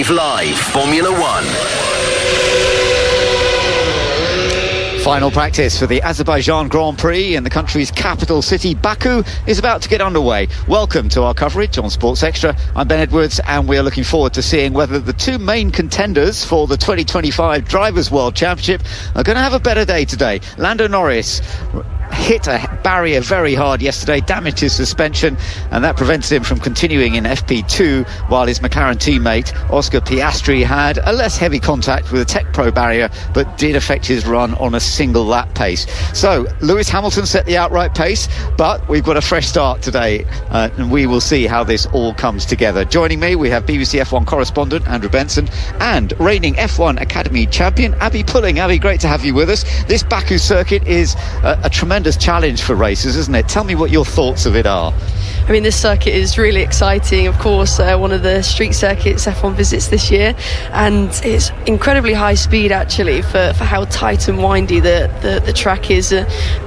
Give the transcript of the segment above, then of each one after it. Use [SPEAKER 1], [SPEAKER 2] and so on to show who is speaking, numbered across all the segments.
[SPEAKER 1] 5 Live Formula One.
[SPEAKER 2] Final practice for the Azerbaijan Grand Prix in the country's capital city, Baku, is about to get underway. Welcome to our coverage on Sports Extra. I'm Ben Edwards, and we're looking forward to seeing whether the two main contenders for the 2025 Drivers' World Championship are going to have a better day today. Lando Norris hit a barrier very hard yesterday, damaged his suspension, and that prevented him from continuing in FP2, while his McLaren teammate Oscar Piastri had a less heavy contact with a Tech Pro barrier, but did affect his run on a single lap pace. So Lewis Hamilton set the outright pace, but we've got a fresh start today, and we will see how this all comes together. Joining me, we have BBC F1 correspondent Andrew Benson and reigning F1 Academy champion Abby Pulling. Abby, great to have you with us. This Baku circuit is a tremendous challenge for racers, isn't it? Tell me what your thoughts of it are.
[SPEAKER 3] I mean, this circuit is really exciting. Of course, one of the street circuits F1 visits this year, and it's incredibly high speed actually for how tight and windy the track is.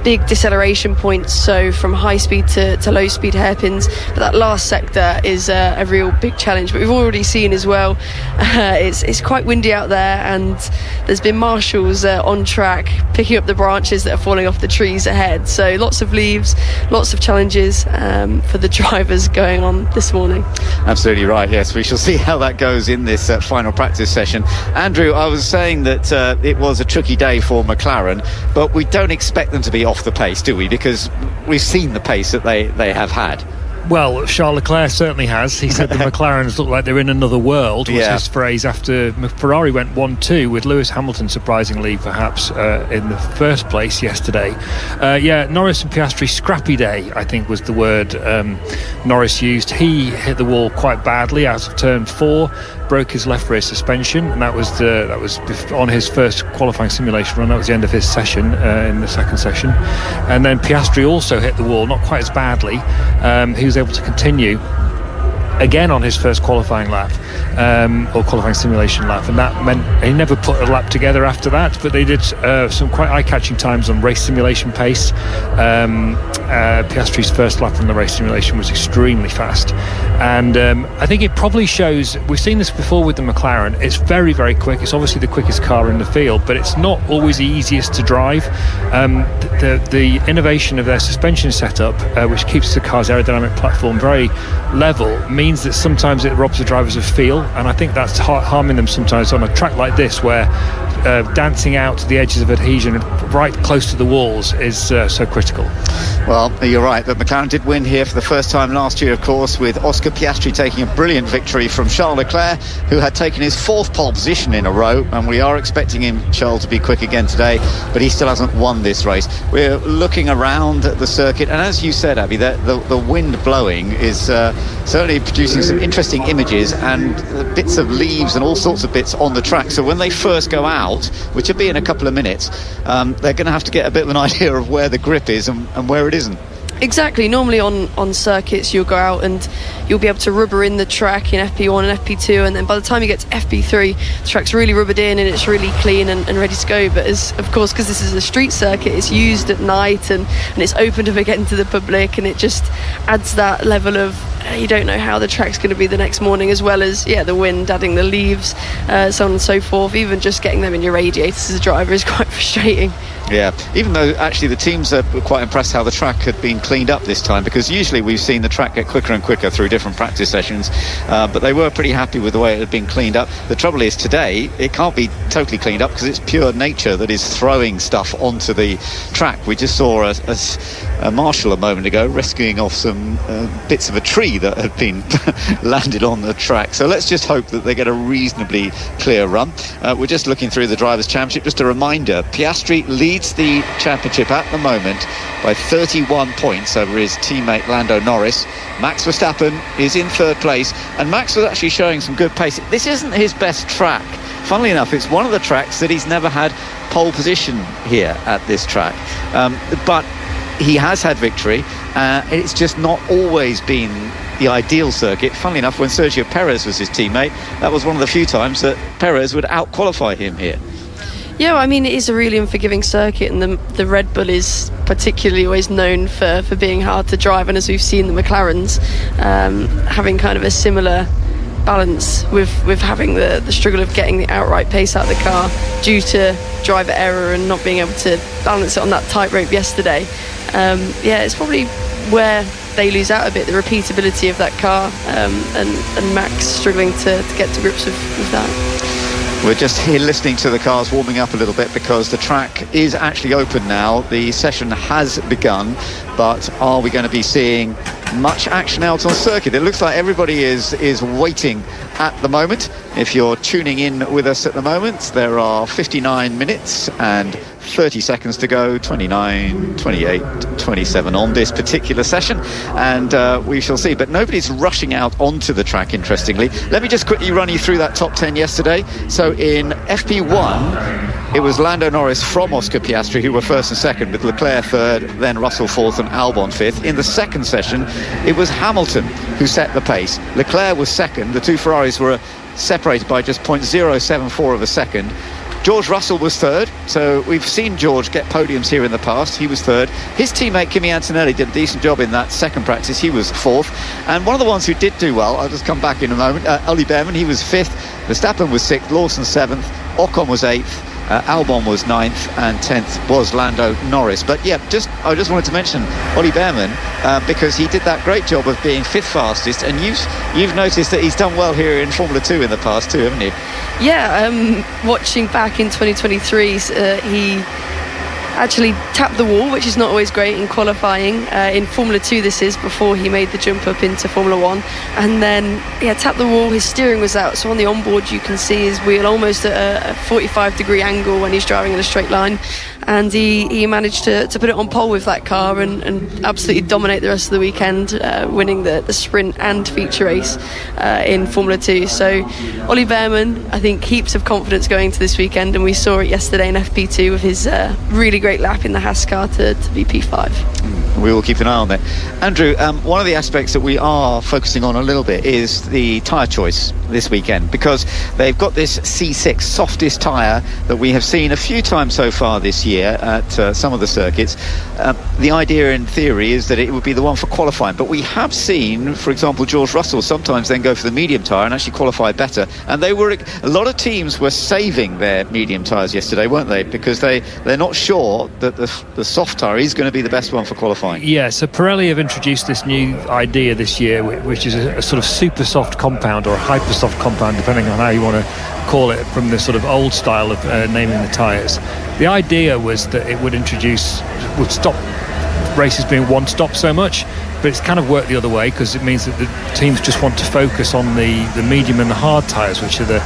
[SPEAKER 3] Big deceleration points, so from high speed to low speed hairpins, but that last sector is a real big challenge. But we've already seen as well, it's quite windy out there, and there's been marshals on track picking up the branches that are falling off the trees ahead. So lots of leaves, lots of challenges for the drivers going on this morning.
[SPEAKER 2] Absolutely right, yes. We shall see how that goes in this final practice session. Andrew, I was saying that it was a tricky day for McLaren, but we don't expect them to be off the pace, do we? Because we've seen the pace that they have had.
[SPEAKER 4] Well, Charles Leclerc certainly has. He said the McLarens look like they're in another world, was his phrase after Ferrari went 1-2 with Lewis Hamilton surprisingly perhaps in the first place yesterday. Norris and Piastri, scrappy day I think was the word Norris used. He hit the wall quite badly out of turn 4, broke his left rear suspension, and that was on his first qualifying simulation run. That was the end of his session in the second session. And then Piastri also hit the wall, not quite as badly. He was able to continue again on his first qualifying lap, or qualifying simulation lap, and that meant he never put a lap together after that, but they did some quite eye-catching times on race simulation pace. Piastri's first lap on the race simulation was extremely fast, and I think it probably shows, we've seen this before with the McLaren, it's very, very quick. It's obviously the quickest car in the field, but it's not always the easiest to drive. The innovation of their suspension setup, which keeps the car's aerodynamic platform very level, means that sometimes it robs the drivers of feel, and I think that's harming them sometimes on a track like this, where dancing out to the edges of adhesion right close to the walls is so critical.
[SPEAKER 2] Well, you're right, but McLaren did win here for the first time last year, of course, with Oscar Piastri taking a brilliant victory from Charles Leclerc, who had taken his 4th pole position in a row, and we are expecting him, Charles, to be quick again today, but he still hasn't won this race. We're looking around the circuit, and as you said, Abby, the wind blowing is certainly producing some interesting images and bits of leaves and all sorts of bits on the track. So when they first go out, which will be in a couple of minutes, they're going to have to get a bit of an idea of where the grip is and where it isn't.
[SPEAKER 3] Exactly. Normally on circuits you'll go out and you'll be able to rubber in the track in FP1 and FP2, and then by the time you get to FP3 the track's really rubbered in and it's really clean and ready to go. But of course, because this is a street circuit, it's used at night and it's open to again to the public, and it just adds that level of you don't know how the track's going to be the next morning, as well as the wind, adding the leaves, so on and so forth. Even just getting them in your radiators as a driver is quite frustrating.
[SPEAKER 2] Yeah, even though actually the teams are quite impressed how the track had been cleaned up this time, because usually we've seen the track get quicker and quicker through different practice sessions, but they were pretty happy with the way it had been cleaned up. The trouble is today it can't be totally cleaned up because it's pure nature that is throwing stuff onto the track. We just saw a marshal a moment ago rescuing off some bits of a tree that had been landed on the track. So let's just hope that they get a reasonably clear run. We're just looking through the Drivers' Championship. Just a reminder, Piastri leads the championship at the moment by 31 points over his teammate Lando Norris. Max Verstappen is in 3rd place, and Max was actually showing some good pace. This isn't his best track. Funnily enough, it's one of the tracks that he's never had pole position here at this track, but he has had victory. It's just not always been the ideal circuit. Funnily enough, when Sergio Perez was his teammate, that was one of the few times that Perez would out-qualify him here.
[SPEAKER 3] Yeah, I mean, it is a really unforgiving circuit, and the Red Bull is particularly always known for being hard to drive, and as we've seen the McLarens having kind of a similar balance with having the struggle of getting the outright pace out of the car due to driver error and not being able to balance it on that tightrope yesterday. It's probably where they lose out a bit, the repeatability of that car, and Max struggling to get to grips with that.
[SPEAKER 2] We're just here listening to the cars warming up a little bit because the track is actually open now. The session has begun, but are we going to be seeing much action out on circuit? It looks like everybody is waiting at the moment. If you're tuning in with us at the moment, there are 59 minutes and 30 seconds to go, 29, 28, 27 on this particular session, and we shall see. But nobody's rushing out onto the track, interestingly. Let me just quickly run you through that top 10 yesterday. So in FP1, it was Lando Norris from Oscar Piastri who were first and second, with Leclerc third, then Russell fourth and Albon fifth. In the second session, it was Hamilton who set the pace. Leclerc was second. The two Ferraris were separated by just 0.074 of a second. George Russell was third, so we've seen George get podiums here in the past. He was third. His teammate Kimi Antonelli did a decent job in that second practice. He was fourth. And one of the ones who did do well, I'll just come back in a moment, Ollie Behrman, he was fifth. Verstappen was sixth, Lawson seventh, Ocon was eighth, Albon was ninth, and 10th was Lando Norris. But yeah, I just wanted to mention Ollie Behrman because he did that great job of being fifth fastest, and you've noticed that he's done well here in Formula 2 in the past too, haven't you?
[SPEAKER 3] Yeah, watching back in 2023, he actually tapped the wall, which is not always great in qualifying. In Formula 2 this is, before he made the jump up into Formula 1, and then tapped the wall. His steering was out, so on the onboard you can see his wheel almost at a 45-degree angle when he's driving in a straight line, and he managed to put it on pole with that car and absolutely dominate the rest of the weekend, winning the sprint and feature race in Formula 2. So Ollie Behrman, I think, heaps of confidence going to this weekend, and we saw it yesterday in FP2 with his really great lap in the Haas car to be P5.
[SPEAKER 2] We will keep an eye on that. Andrew, one of the aspects that we are focusing on a little bit is the tyre choice this weekend, because they've got this C6 softest tyre that we have seen a few times so far this year at some of the circuits. The idea in theory is that it would be the one for qualifying, but we have seen, for example, George Russell sometimes then go for the medium tyre and actually qualify better, and a lot of teams were saving their medium tyres yesterday, weren't they, because they're not sure that the soft tyre is going to be the best one for qualifying.
[SPEAKER 4] Yeah, so Pirelli have introduced this new idea this year, which is a sort of super soft compound or a hyper soft compound, depending on how you want to call it, from the sort of old style of naming the tyres. The idea was that it would stop races being one stop so much, but it's kind of worked the other way, because it means that the teams just want to focus on the medium and the hard tyres, which are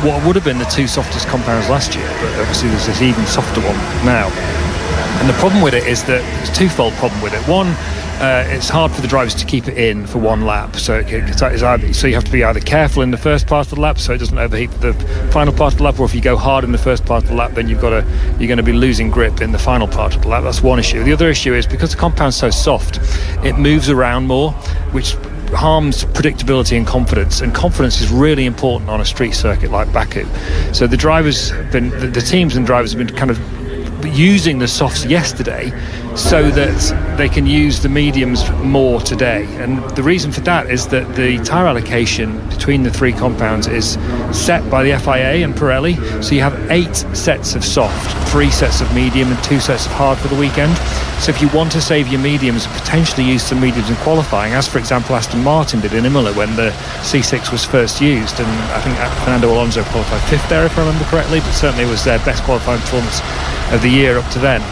[SPEAKER 4] what would have been the two softest compounds last year, but obviously there's this even softer one now. And the problem with it is that there's a twofold problem with it. One, it's hard for the drivers to keep it in for one lap, so you have to be either careful in the first part of the lap so it doesn't overheat the final part of the lap, or if you go hard in the first part of the lap, then you're going to be losing grip in the final part of the lap. That's one issue. The other issue is because the compound's so soft, it moves around more, which harms predictability and confidence is really important on a street circuit like Baku. So the teams and drivers have been kind of using the softs yesterday so that they can use the mediums more today, and the reason for that is that the tyre allocation between the three compounds is set by the FIA and Pirelli, so you have 8 sets of soft, 3 sets of medium and 2 sets of hard for the weekend. So if you want to save your mediums and potentially use some mediums in qualifying, as for example Aston Martin did in Imola when the C6 was first used, and I think Fernando Alonso qualified 5th there if I remember correctly, but certainly it was their best qualifying performance of the year up to then.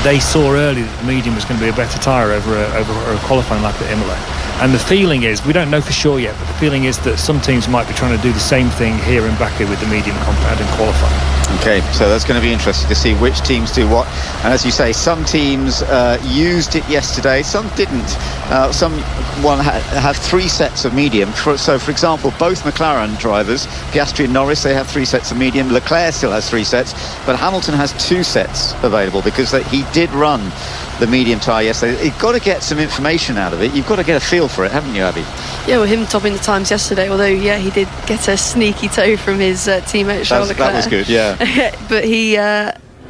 [SPEAKER 4] They saw early that the medium was going to be a better tyre over a qualifying lap at Imola. And the feeling is, we don't know for sure yet, but the feeling is that some teams might be trying to do the same thing here in Baku with the medium compound in qualifying.
[SPEAKER 2] Okay, so that's going to be interesting to see which teams do what. And as you say, some teams used it yesterday, some didn't. One have 3 sets of medium. So, for example, both McLaren drivers, Piastri and Norris, they have 3 sets of medium. Leclerc still has 3 sets, but Hamilton has 2 sets available because he did run the medium tyre yesterday. You've got to get some information out of it. You've got to get a feel for it, haven't you, Abby?
[SPEAKER 3] Yeah, well, him topping the times yesterday, although, yeah, he did get a sneaky toe from his teammate Charles Leclerc.
[SPEAKER 2] That was good, yeah.
[SPEAKER 3] But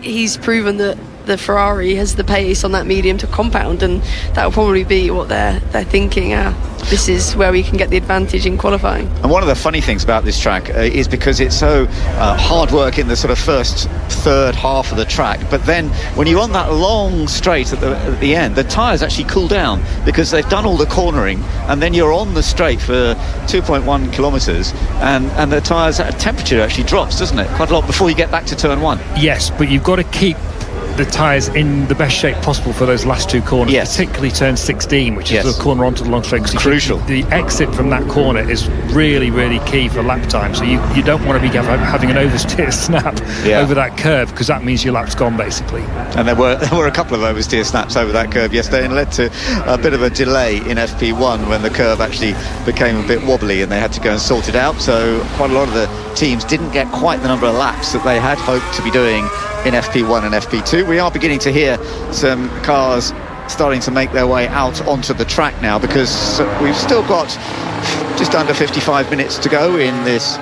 [SPEAKER 3] he's proven that the Ferrari has the pace on that medium to compound, and that will probably be what they're thinking. This is where we can get the advantage in qualifying.
[SPEAKER 2] And one of the funny things about this track is because it's so hard work in the sort of first third half of the track, but then when you're on that long straight at the end, the tyres actually cool down because they've done all the cornering, and then you're on the straight for 2.1 kilometres, and the tyres temperature actually drops, doesn't it, quite a lot before you get back to turn 1.
[SPEAKER 4] Yes, but you've got to keep the tyres in the best shape possible for those last two corners, particularly turn 16, which is the corner onto the long straight.
[SPEAKER 2] Crucial.
[SPEAKER 4] The exit from that corner is really, really key for lap time. So you don't want to be having an oversteer snap over that curve, because that means your lap's gone, basically.
[SPEAKER 2] And there were a couple of oversteer snaps over that curve yesterday, and led to a bit of a delay in FP1 when the curve actually became a bit wobbly and they had to go and sort it out. So quite a lot of the teams didn't get quite the number of laps that they had hoped to be doing in FP1 and FP2. We are beginning to hear some cars starting to make their way out onto the track now, because we've still got just under 55 minutes to go in this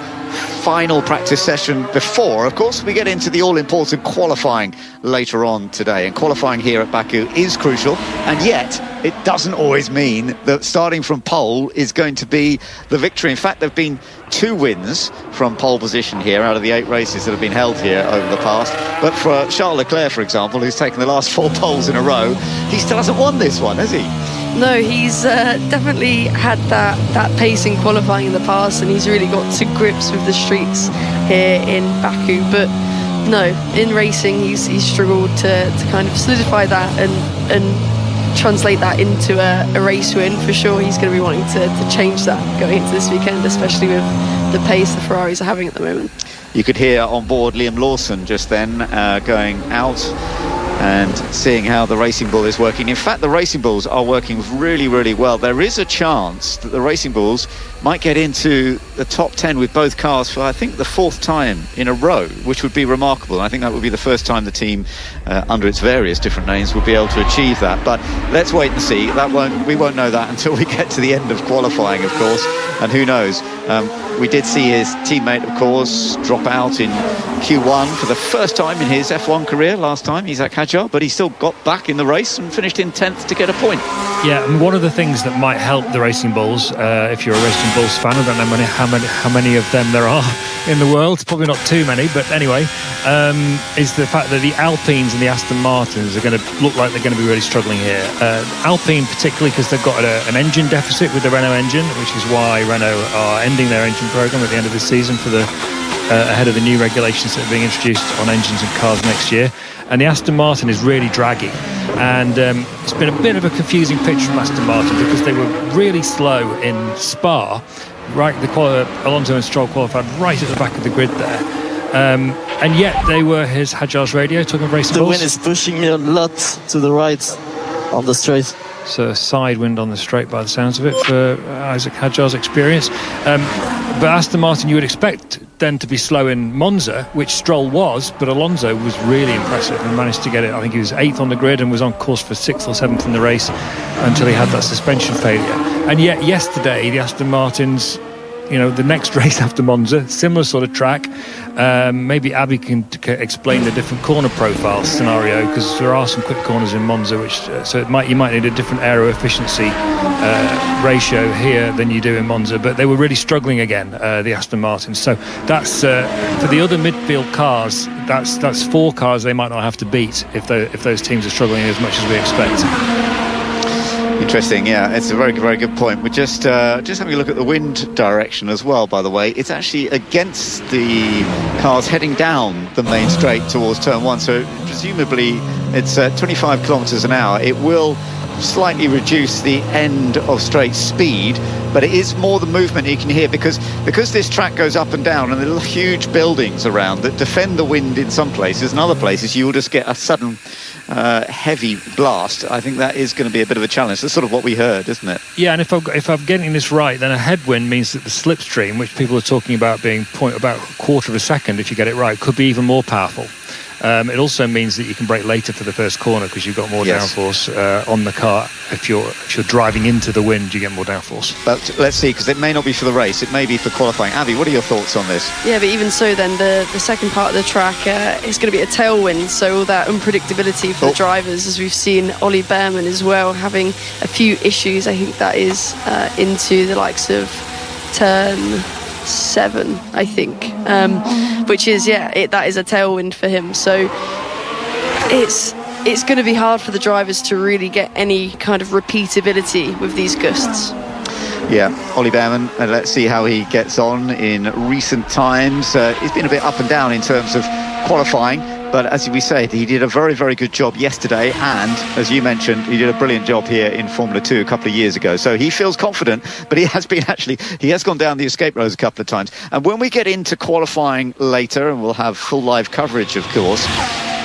[SPEAKER 2] final practice session before, of course, we get into the all-important qualifying later on today. And qualifying here at Baku is crucial, and yet it doesn't always mean that starting from pole is going to be the victory. In fact, there have been 2 wins from pole position here out of the 8 races that have been held here over the past. But for Charles Leclerc, for example, who's taken the last 4 poles in a row, he still hasn't won this one, has he?
[SPEAKER 3] No, he's definitely had that pace in qualifying in the past, and he's really got to grips with the streets here in Baku. But no, in racing he's struggled to kind of solidify that and translate that into a race win. For sure he's going to be wanting to change that going into this weekend, especially with the pace the Ferraris are having at the moment.
[SPEAKER 2] You could hear on board Liam Lawson just then going out and seeing how the Racing Bull is working. In fact, the Racing Bulls are working really, really well. There is a chance that the Racing Bulls might get into the top 10 with both cars for, I think, the 4th time in a row, which would be remarkable. I think that would be the first time the team, under its various different names, would be able to achieve that. But let's wait and see. We won't know that until we get to the end of qualifying, of course. And who knows? We did see his teammate, of course, drop out in Q1 for the first time in his F1 career last time. He's at Qajar, but he still got back in the race and finished in 10th to get a point.
[SPEAKER 4] Yeah, and one of the things that might help the Racing Bulls, if you're a Racing Bulls fan, I don't know how many of them there are in the world, probably not too many, but anyway, is the fact that the Alpines and the Aston Martins are going to look like they're going to be really struggling here. Alpine particularly because they've got an engine deficit with the Renault engine, which is why Renault are ending their engine program at the end of the season for ahead of the new regulations that are being introduced on engines and cars next year. And the Aston Martin is really draggy, and it's been a bit of a confusing picture from Aston Martin because they were really slow in Spa. Right, Alonso and Stroll qualified right at the back of the grid there, and yet they were his Hajar's radio talking of Racing Bulls.
[SPEAKER 5] The wind is pushing me a lot to the right on the straight.
[SPEAKER 4] So side wind on the straight by the sounds of it for Isaac Hajar's experience. But Aston Martin, you would expect then to be slow in Monza, which Stroll was, but Alonso was really impressive and managed to get it. I think he was 8th on the grid and was on course for 6th or 7th in the race until he had that suspension failure. And yet yesterday the Aston Martins, the next race after Monza, similar sort of track. Maybe Abby can explain the different corner profile scenario, because there are some quick corners in Monza, which you might need a different aero efficiency ratio here than you do in Monza. But they were really struggling again, the Aston Martins. So that's for the other midfield cars. That's 4 cars they might not have to beat if those teams are struggling as much as we expect.
[SPEAKER 2] Interesting, yeah, it's a very, very good point. We're just having a look at the wind direction as well, by the way. It's actually against the cars heading down the main straight towards turn 1, so presumably it's 25 kilometres an hour. It will slightly reduce the end of straight speed, but it is more the movement you can hear because this track goes up and down, and there are huge buildings around that defend the wind in some places, and other places you will just get a sudden heavy blast. I think that is going to be a bit of a challenge. That's sort of what we heard, isn't it?
[SPEAKER 4] Yeah, and if I'm getting this right, then a headwind means that the slipstream, which people are talking about being about a quarter of a second if you get it right, could be even more powerful. It also means that you can brake later for the first corner because you've got more downforce on the car. If you're driving into the wind, you get more downforce.
[SPEAKER 2] But let's see, because it may not be for the race, it may be for qualifying. Abby, what are your thoughts on this?
[SPEAKER 3] Yeah, but even so, then the second part of the track is going to be a tailwind, so all that unpredictability for the drivers, as we've seen Ollie Behrman as well having a few issues. I think that is into the likes of turn 7, I think, which is that is a tailwind for him. So it's going to be hard for the drivers to really get any kind of repeatability with these gusts.
[SPEAKER 2] Yeah, Ollie Behrman, let's see how he gets on in recent times. He's been a bit up and down in terms of qualifying, but as we said, he did a very, very good job yesterday, and as you mentioned, he did a brilliant job here in Formula 2 a couple of years ago. So he feels confident, but he has gone down the escape roads a couple of times. And when we get into qualifying later, and we'll have full live coverage, of course,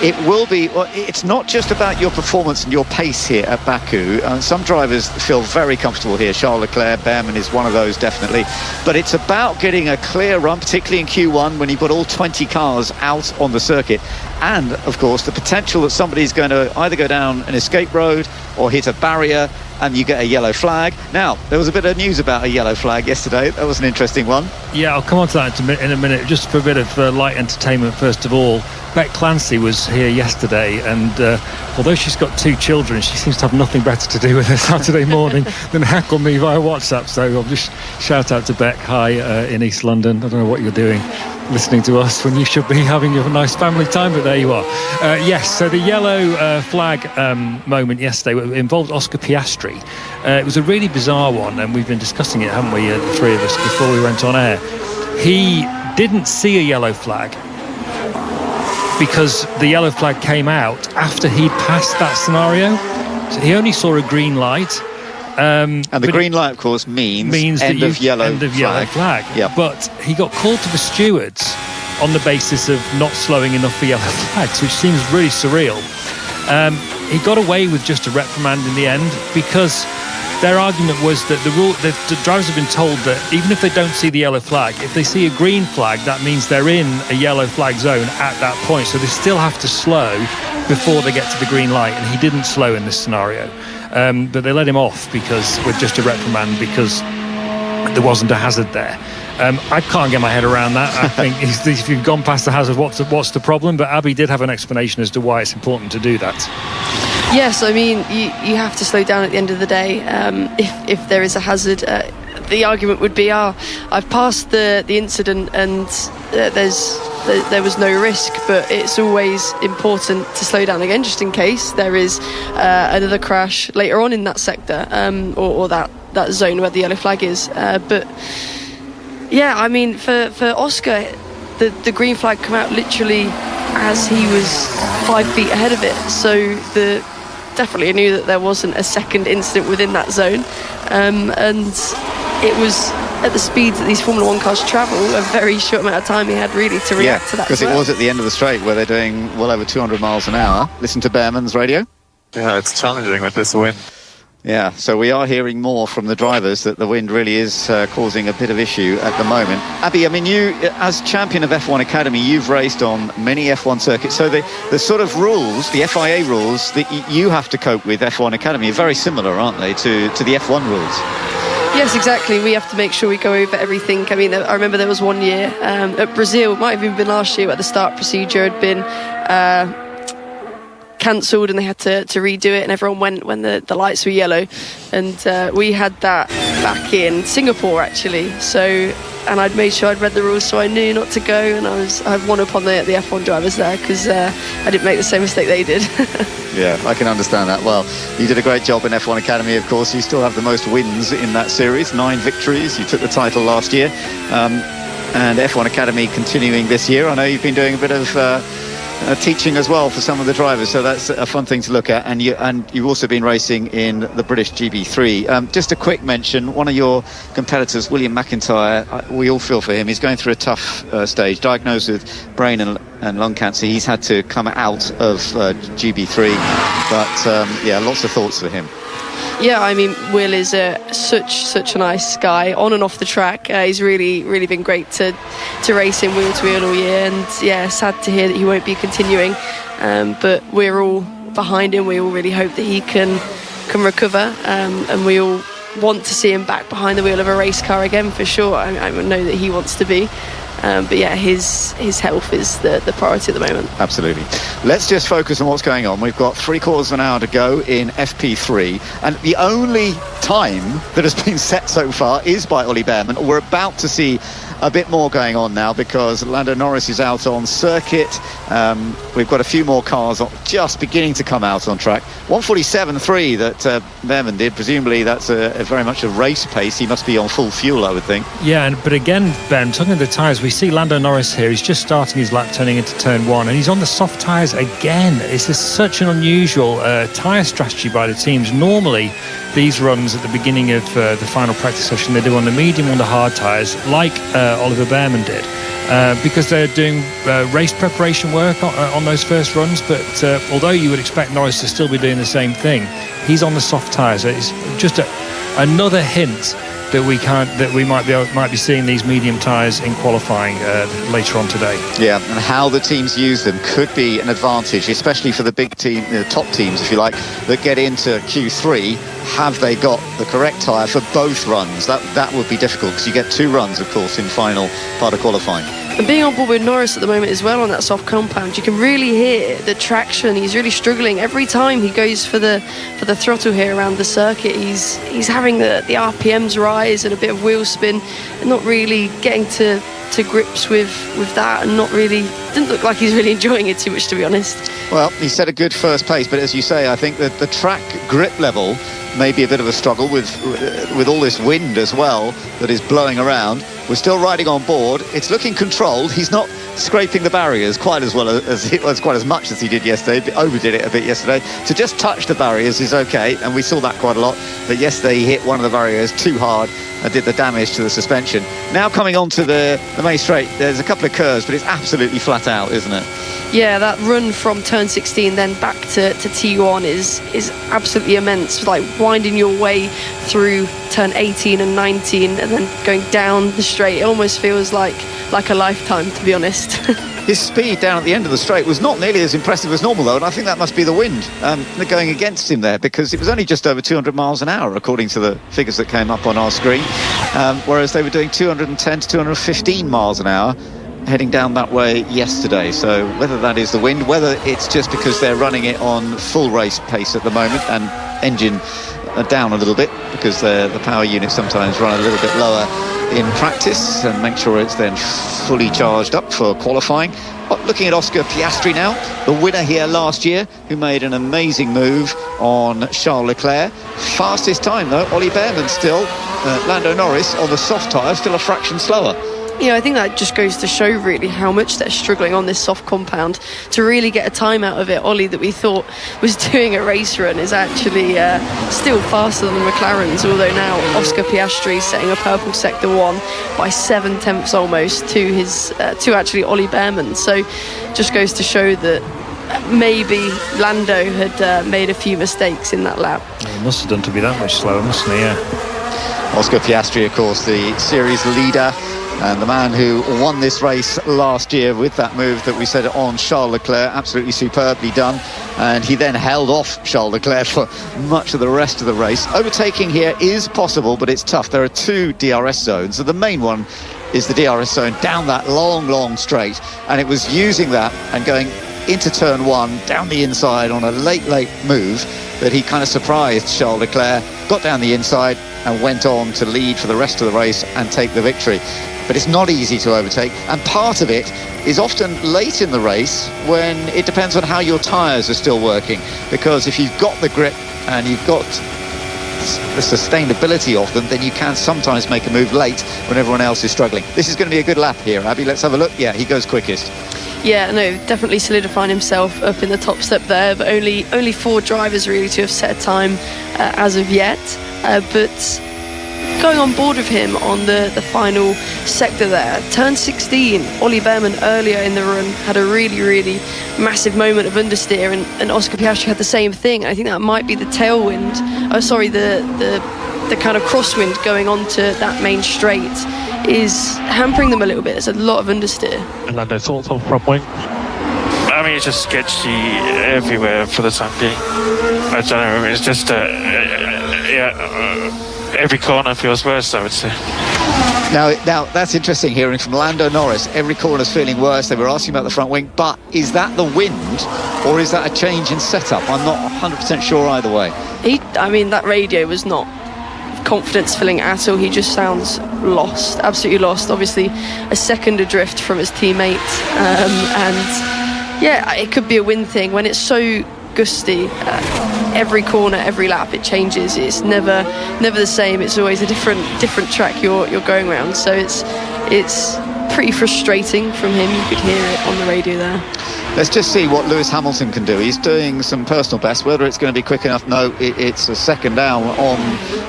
[SPEAKER 2] it will be, it's not just about your performance and your pace here at Baku. Some drivers feel very comfortable here. Charles Leclerc, Behrman is one of those, definitely. But it's about getting a clear run, particularly in Q1, when you've got all 20 cars out on the circuit. And, of course, the potential that somebody's going to either go down an escape road or hit a barrier and you get a yellow flag. Now, there was a bit of news about a yellow flag yesterday. That was an interesting one.
[SPEAKER 4] Yeah, I'll come on to that in a minute. Just for a bit of light entertainment, first of all, Beck Clancy was here yesterday, and although she's got 2 children, she seems to have nothing better to do with her Saturday morning than heckle me via WhatsApp. So I'll just shout out to Beck. Hi, in East London. I don't know what you're doing listening to us when you should be having a nice family time, but there you are. Yes, so the yellow flag moment yesterday involved Oscar Piastri. It was a really bizarre one, and we've been discussing it, haven't we, the three of us, before we went on air. He didn't see a yellow flag because the yellow flag came out after he'd passed that scenario. So he only saw a green light.
[SPEAKER 2] And the green light, of course, means end of yellow flag.
[SPEAKER 4] Yep. But he got called to the stewards on the basis of not slowing enough for yellow flags, which seems really surreal. He got away with just a reprimand in the end because their argument was that the drivers have been told that even if they don't see the yellow flag, if they see a green flag, that means they're in a yellow flag zone at that point. So they still have to slow before they get to the green light, and he didn't slow in this scenario. But they let him off with just a reprimand because there wasn't a hazard there. I can't get my head around that. I think if you've gone past the hazard, what's the problem? But Abby did have an explanation as to why it's important to do that.
[SPEAKER 3] Yes, I mean, you have to slow down at the end of the day. If there is a hazard, the argument would be, I've passed the incident and there was no risk, but it's always important to slow down again, just in case there is another crash later on in that sector, or that zone where the yellow flag is. But yeah, I mean, for Oscar, the green flag came out literally as he was 5 feet ahead of it, so definitely knew that there wasn't a second incident within that zone, and it was at the speeds that these Formula 1 cars travel, a very short amount of time he had really to react to that.
[SPEAKER 2] Because it was at the end of the straight where they're doing well over 200 miles an hour. Listen to Behrman's radio.
[SPEAKER 6] Yeah, it's challenging with this wind.
[SPEAKER 2] Yeah, so we are hearing more from the drivers that the wind really is causing a bit of issue at the moment. Abby, I mean, you, as champion of F1 Academy, you've raced on many F1 circuits. So the sort of rules, the FIA rules that you have to cope with F1 Academy are very similar, aren't they, to the F1 rules?
[SPEAKER 3] Yes, exactly. We have to make sure we go over everything. I mean, I remember there was one year at Brazil, it might have even been last year, where the start procedure had been cancelled and they had to redo it, and everyone went when the lights were yellow, and we had that back in Singapore actually. So, and I'd made sure I'd read the rules, so I knew not to go, and I've won up on the F1 drivers there because I didn't make the same mistake they did.
[SPEAKER 2] Yeah, I can understand that. Well, you did a great job in F1 Academy, of course. You still have the most wins in that series, 9 victories. You took the title last year, and F1 Academy continuing this year. I know you've been doing a bit of teaching as well for some of the drivers, so that's a fun thing to look at. And you've also been racing in the British GB3. Just a quick mention, one of your competitors, William McIntyre, we all feel for him. He's going through a tough stage, diagnosed with brain and lung cancer. He's had to come out of GB3, but yeah, lots of thoughts for him.
[SPEAKER 3] Yeah, I mean, Will is such a nice guy on and off the track. He's really been great to race in wheel to wheel all year, and yeah, sad to hear that he won't be continuing. But we're all behind him. We all really hope that he can recover, and we all want to see him back behind the wheel of a race car again for sure. I know that he wants to be. But yeah, his health is the priority at the moment.
[SPEAKER 2] Absolutely. Let's just focus on what's going on. We've got 3/4 of an hour to go in FP3, and the only time that has been set so far is by Ollie Bearman. We're about to see a bit more going on now because Lando Norris is out on circuit. We've got a few more cars just beginning to come out on track. 1:47.3 that Bearman did. Presumably that's a very much a race pace. He must be on full fuel, I would think.
[SPEAKER 4] Yeah, but again, Ben, talking of the tyres, we see Lando Norris here. He's just starting his lap turning into turn 1, and he's on the soft tyres again. This is such an unusual tyre strategy by the teams. Normally, these runs at the beginning of the final practice session, they do on the medium, on the hard tyres, like Oliver Bearman did, because they're doing race preparation work on those first runs. But although you would expect Norris to still be doing the same thing, he's on the soft tyres. It's just another hint that we might be seeing these medium tyres in qualifying later on today.
[SPEAKER 2] Yeah, and how the teams use them could be an advantage, especially for the big team, the top teams, if you like, that get into Q3. Have they got the correct tyre for both runs? That would be difficult because you get 2 runs, of course, in final part of qualifying.
[SPEAKER 3] And being on board with Norris at the moment as well on that soft compound, you can really hear the traction. He's really struggling every time he goes for the throttle here around the circuit. He's having the RPMs rise and a bit of wheel spin, and not really getting to grips with that, and didn't look like he's really enjoying it too much, to be honest.
[SPEAKER 2] Well, he set a good first pace, but as you say, I think that the track grip level may be a bit of a struggle with all this wind as well that is blowing around. We're still riding on board. It's looking controlled. He's not scraping the barriers quite as well as much as he did yesterday. Overdid it a bit yesterday. To just touch the barriers is okay, and we saw that quite a lot. But yesterday he hit one of the barriers too hard and did the damage to the suspension. Now coming on to the main straight, there's a couple of curves, but it's absolutely flat out, isn't it?
[SPEAKER 3] Yeah, that run from turn 16 then back to T1 is absolutely immense. Like winding your way through turn 18 and 19 and then going down the straight. It almost feels like a lifetime, to be honest.
[SPEAKER 2] His speed down at the end of the straight was not nearly as impressive as normal, though, and I think that must be the wind going against him there, because it was only just over 200 miles an hour, according to the figures that came up on our screen, whereas they were doing 210 to 215 miles an hour heading down that way yesterday. So whether that is the wind, whether it's just because they're running it on full race pace at the moment and engine down a little bit, because the power units sometimes run a little bit lower in practice and make sure it's then fully charged up for qualifying. But looking at Oscar Piastri now, the winner here last year, who made an amazing move on Charles Leclerc. Fastest time though, Ollie Bearman still, Lando Norris on the soft tyre, still a fraction slower.
[SPEAKER 3] Yeah, I think that just goes to show really how much they're struggling on this soft compound. To really get a time out of it, Ollie, that we thought was doing a race run, is actually still faster than the McLarens, although now Oscar Piastri setting a purple sector 1 by 7 tenths almost to his to actually Ollie Bearman. So just goes to show that maybe Lando had made a few mistakes in that lap.
[SPEAKER 4] He must have done to be that much slower, mustn't he? Yeah.
[SPEAKER 2] Oscar Piastri, of course, the series leader, and the man who won this race last year with that move that we said on Charles Leclerc. Absolutely superbly done. And he then held off Charles Leclerc for much of the rest of the race. Overtaking here is possible, but it's tough. There are 2 DRS zones. So the main one is the DRS zone down that long straight. And it was using that and going into turn 1, down the inside on a late move, that he kind of surprised Charles Leclerc, got down the inside and went on to lead for the rest of the race and take the victory. But it's not easy to overtake, and part of it is often late in the race when it depends on how your tyres are still working, because if you've got the grip and you've got the sustainability of them, then you can sometimes make a move late when everyone else is struggling. This is going to be a good lap here, Abby. Let's have a look. Yeah, he goes quickest.
[SPEAKER 3] Yeah, no, definitely solidifying himself up in the top step there, but only 4 drivers really to have set a time as of yet. But going on board with him on the final sector there. Turn 16, Ollie Behrman earlier in the run had a really, really massive moment of understeer, and Oscar Piastri had the same thing. I think that might be the tailwind, the kind of crosswind going onto that main straight is hampering them a little bit. There's a lot of understeer.
[SPEAKER 6] And Lando, thoughts on front wing?
[SPEAKER 7] I mean, it's just sketchy everywhere for the time being. I don't know, it's just every corner feels worse, I would say.
[SPEAKER 2] Now that's interesting hearing from Lando Norris. Every corner's feeling worse. They were asking about the front wing, but is that the wind or is that a change in setup? I'm not 100% sure either way.
[SPEAKER 3] That radio was not confidence filling at all. He just sounds lost, absolutely lost. Obviously a second adrift from his teammate, and yeah, it could be a wind thing. When it's so gusty, every corner, every lap, it changes. It's never the same. It's always a different track you're going around. So it's pretty frustrating from him. You could hear it on the radio there.
[SPEAKER 2] Let's just see what Lewis Hamilton can do. He's doing some personal best. Whether it's going to be quick enough, no, it's a second down on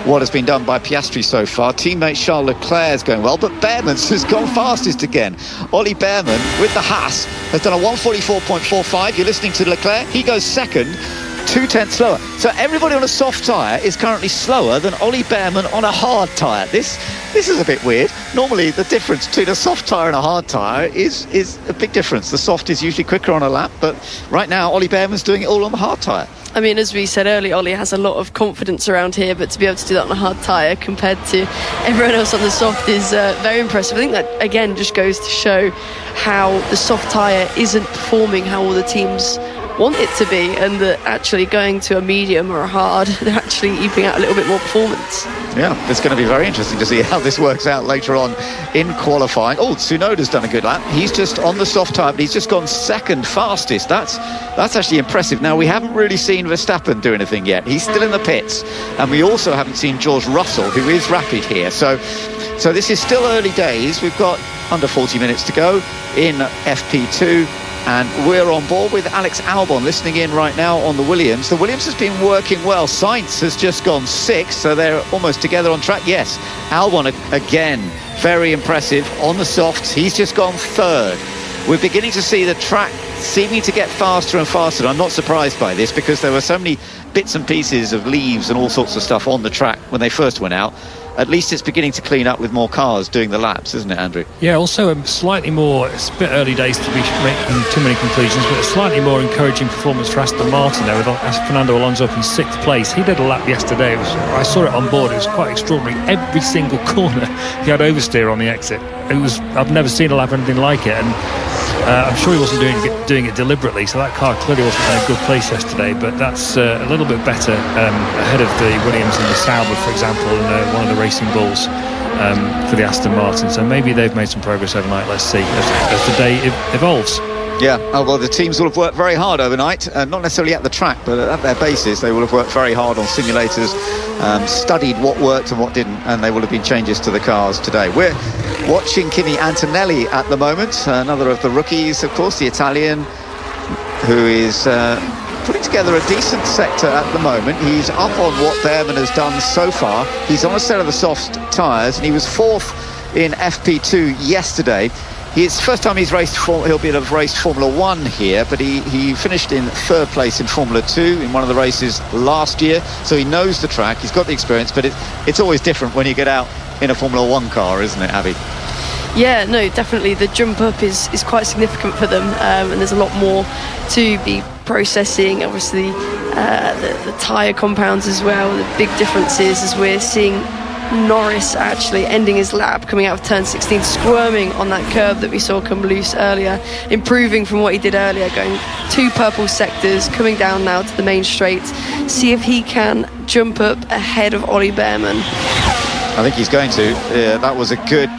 [SPEAKER 2] what has been done by Piastri so far. Teammate Charles Leclerc's going well, but Behrman's has gone fastest again. Ollie Behrman with the Haas has done a 1:44.45. You're listening to Leclerc. He goes second, 0.2 slower. So everybody on a soft tyre is currently slower than Ollie Behrman on a hard tyre. This is a bit weird. Normally the difference between a soft tyre and a hard tyre is a big difference. The soft is usually quicker on a lap, but right now Ollie Behrman's doing it all on the hard tyre.
[SPEAKER 3] I mean, as we said earlier, Ollie has a lot of confidence around here, but to be able to do that on a hard tyre compared to everyone else on the soft is very impressive. I think that, again, just goes to show how the soft tyre isn't performing how all the teams want it to be, and that actually going to a medium or a hard, they're actually eking out a little bit more performance.
[SPEAKER 2] Yeah, it's going to be very interesting to see how this works out later on in qualifying. Oh, Tsunoda's done a good lap. He's just on the soft tyre, but he's just gone second fastest. That's actually impressive. Now, we haven't really seen Verstappen do anything yet. He's still in the pits, and we also haven't seen George Russell, who is rapid here. So this is still early days. We've got under 40 minutes to go in FP2. And we're on board with Alex Albon listening in right now on the Williams. The Williams has been working well. Sainz has just gone 6th, so they're almost together on track. Yes, Albon again, very impressive on the softs. He's just gone 3rd. We're beginning to see the track seeming to get faster and faster. I'm not surprised by this because there were so many bits and pieces of leaves and all sorts of stuff on the track when they first went out. At least it's beginning to clean up with more cars doing the laps, isn't it, Andrew?
[SPEAKER 4] Yeah, also slightly more, it's a bit early days to be making too many conclusions, but a slightly more encouraging performance for Aston Martin there with Fernando Alonso up in 6th place. He did a lap yesterday. I saw it on board. It was quite extraordinary. Every single corner he had oversteer on the exit. I've never seen a lap anything like it, and I'm sure he wasn't doing it deliberately, so that car clearly wasn't in a good place yesterday, but that's a little bit better ahead of the Williams and the Sauber, for example, and one of the Racing Bulls for the Aston Martin. So maybe they've made some progress overnight. Let's see as the day evolves.
[SPEAKER 2] Yeah, well, the teams will have worked very hard overnight, not necessarily at the track, but at their bases. They will have worked very hard on simulators, studied what worked and what didn't, and they will have been changes to the cars today. We're watching Kimi Antonelli at the moment, another of the rookies, of course, the Italian, who is putting together a decent sector at the moment. He's up on what Behrman has done so far. He's on a set of the soft tyres, and he was 4th in FP2 yesterday. It's first time he's raced. He'll have raced Formula 1 here, but he finished in 3rd place in Formula 2 in one of the races last year, so he knows the track. He's got the experience, but it's always different when you get out in a Formula 1 car, isn't it, Abby?
[SPEAKER 3] Yeah, no, definitely. The jump up is quite significant for them, and there's a lot more to be processing. Obviously, the tyre compounds as well. The big differences as we're seeing Norris actually ending his lap coming out of turn 16, squirming on that curve that we saw come loose earlier, improving from what he did earlier, going 2 purple sectors, coming down now to the main straight. See if he can jump up ahead of Ollie Behrman.
[SPEAKER 2] I think he's going to. That was a good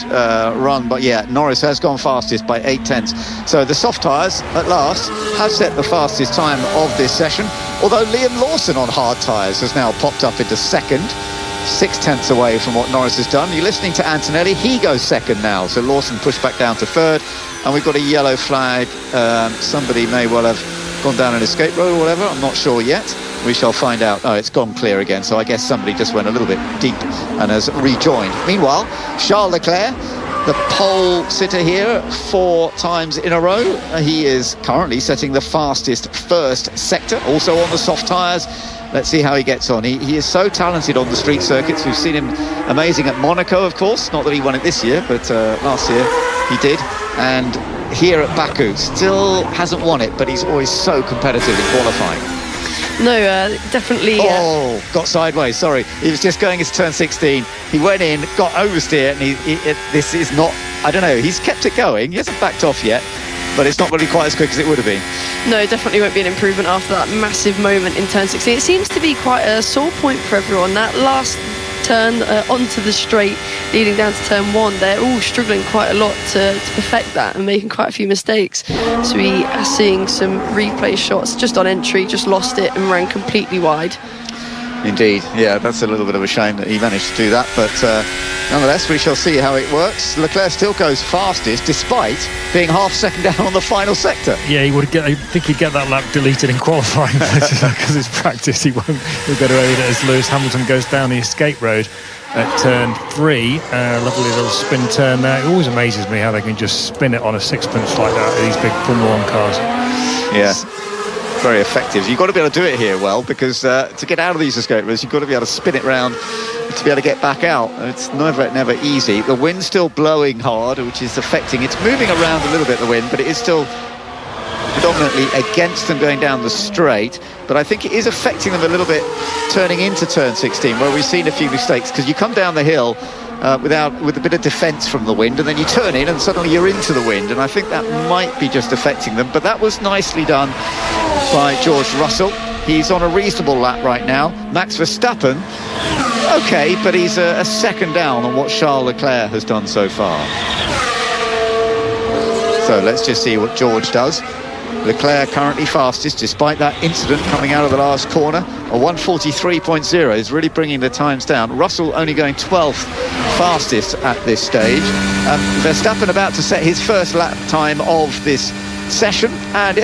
[SPEAKER 2] run, but yeah, Norris has gone fastest by 8 tenths. So the soft tyres at last have set the fastest time of this session, although Liam Lawson on hard tyres has now popped up into 2nd, 6 tenths away from what Norris has done. You're listening to Antonelli. He goes 2nd now, so Lawson pushed back down to 3rd, and we've got a yellow flag. Somebody may well have gone down an escape road or whatever, I'm not sure yet. We shall find out. Oh, it's gone clear again, so I guess somebody just went a little bit deep and has rejoined. Meanwhile, Charles Leclerc, the pole sitter here 4 times in a row. He is currently setting the fastest first sector, also on the soft tyres. Let's see how he gets on. He is so talented on the street circuits. We've seen him amazing at Monaco, of course. Not that he won it this year, but last year he did. And here at Baku, still hasn't won it, but he's always so competitive in qualifying.
[SPEAKER 3] No, definitely.
[SPEAKER 2] Oh, got sideways, sorry. He was just going into turn 16. He went in, got oversteer, and this is not, I don't know, he's kept it going. He hasn't backed off yet, but it's not really quite as quick as it would have been.
[SPEAKER 3] No, definitely won't be an improvement after that massive moment in turn 16. It seems to be quite a sore point for everyone. That last turn onto the straight leading down to turn 1, they're all struggling quite a lot to perfect that and making quite a few mistakes. So we are seeing some replay shots just on entry, just lost it and ran completely wide.
[SPEAKER 2] Indeed, yeah, that's a little bit of a shame that he managed to do that, but nonetheless, we shall see how it works. Leclerc still goes fastest, despite being half second down on the final sector.
[SPEAKER 4] Yeah, I think he'd get that lap deleted in qualifying because it's practice. He'll get away with it as Lewis Hamilton goes down the escape road at turn 3. Lovely little spin turn there. It always amazes me how they can just spin it on a sixpence like that with these big Formula 1 cars.
[SPEAKER 2] Yeah. Very effective. You've got to be able to do it here well, because to get out of these escape routes, you've got to be able to spin it round to be able to get back out. It's never easy. The wind's still blowing hard, which is affecting. It's moving around a little bit, the wind, but it is still predominantly against them going down the straight. But I think it is affecting them a little bit turning into turn 16, where we've seen a few mistakes, because you come down the hill with a bit of defence from the wind, and then you turn in and suddenly you're into the wind, and I think that might be just affecting them. But that was nicely done by George Russell. He's on a reasonable lap right now. Max Verstappen, okay, but he's a second down on what Charles Leclerc has done so far. So let's just see what George does. Leclerc currently fastest, despite that incident coming out of the last corner. A 1:43.0 is really bringing the times down. Russell only going 12th fastest at this stage. Verstappen about to set his first lap time of this session, and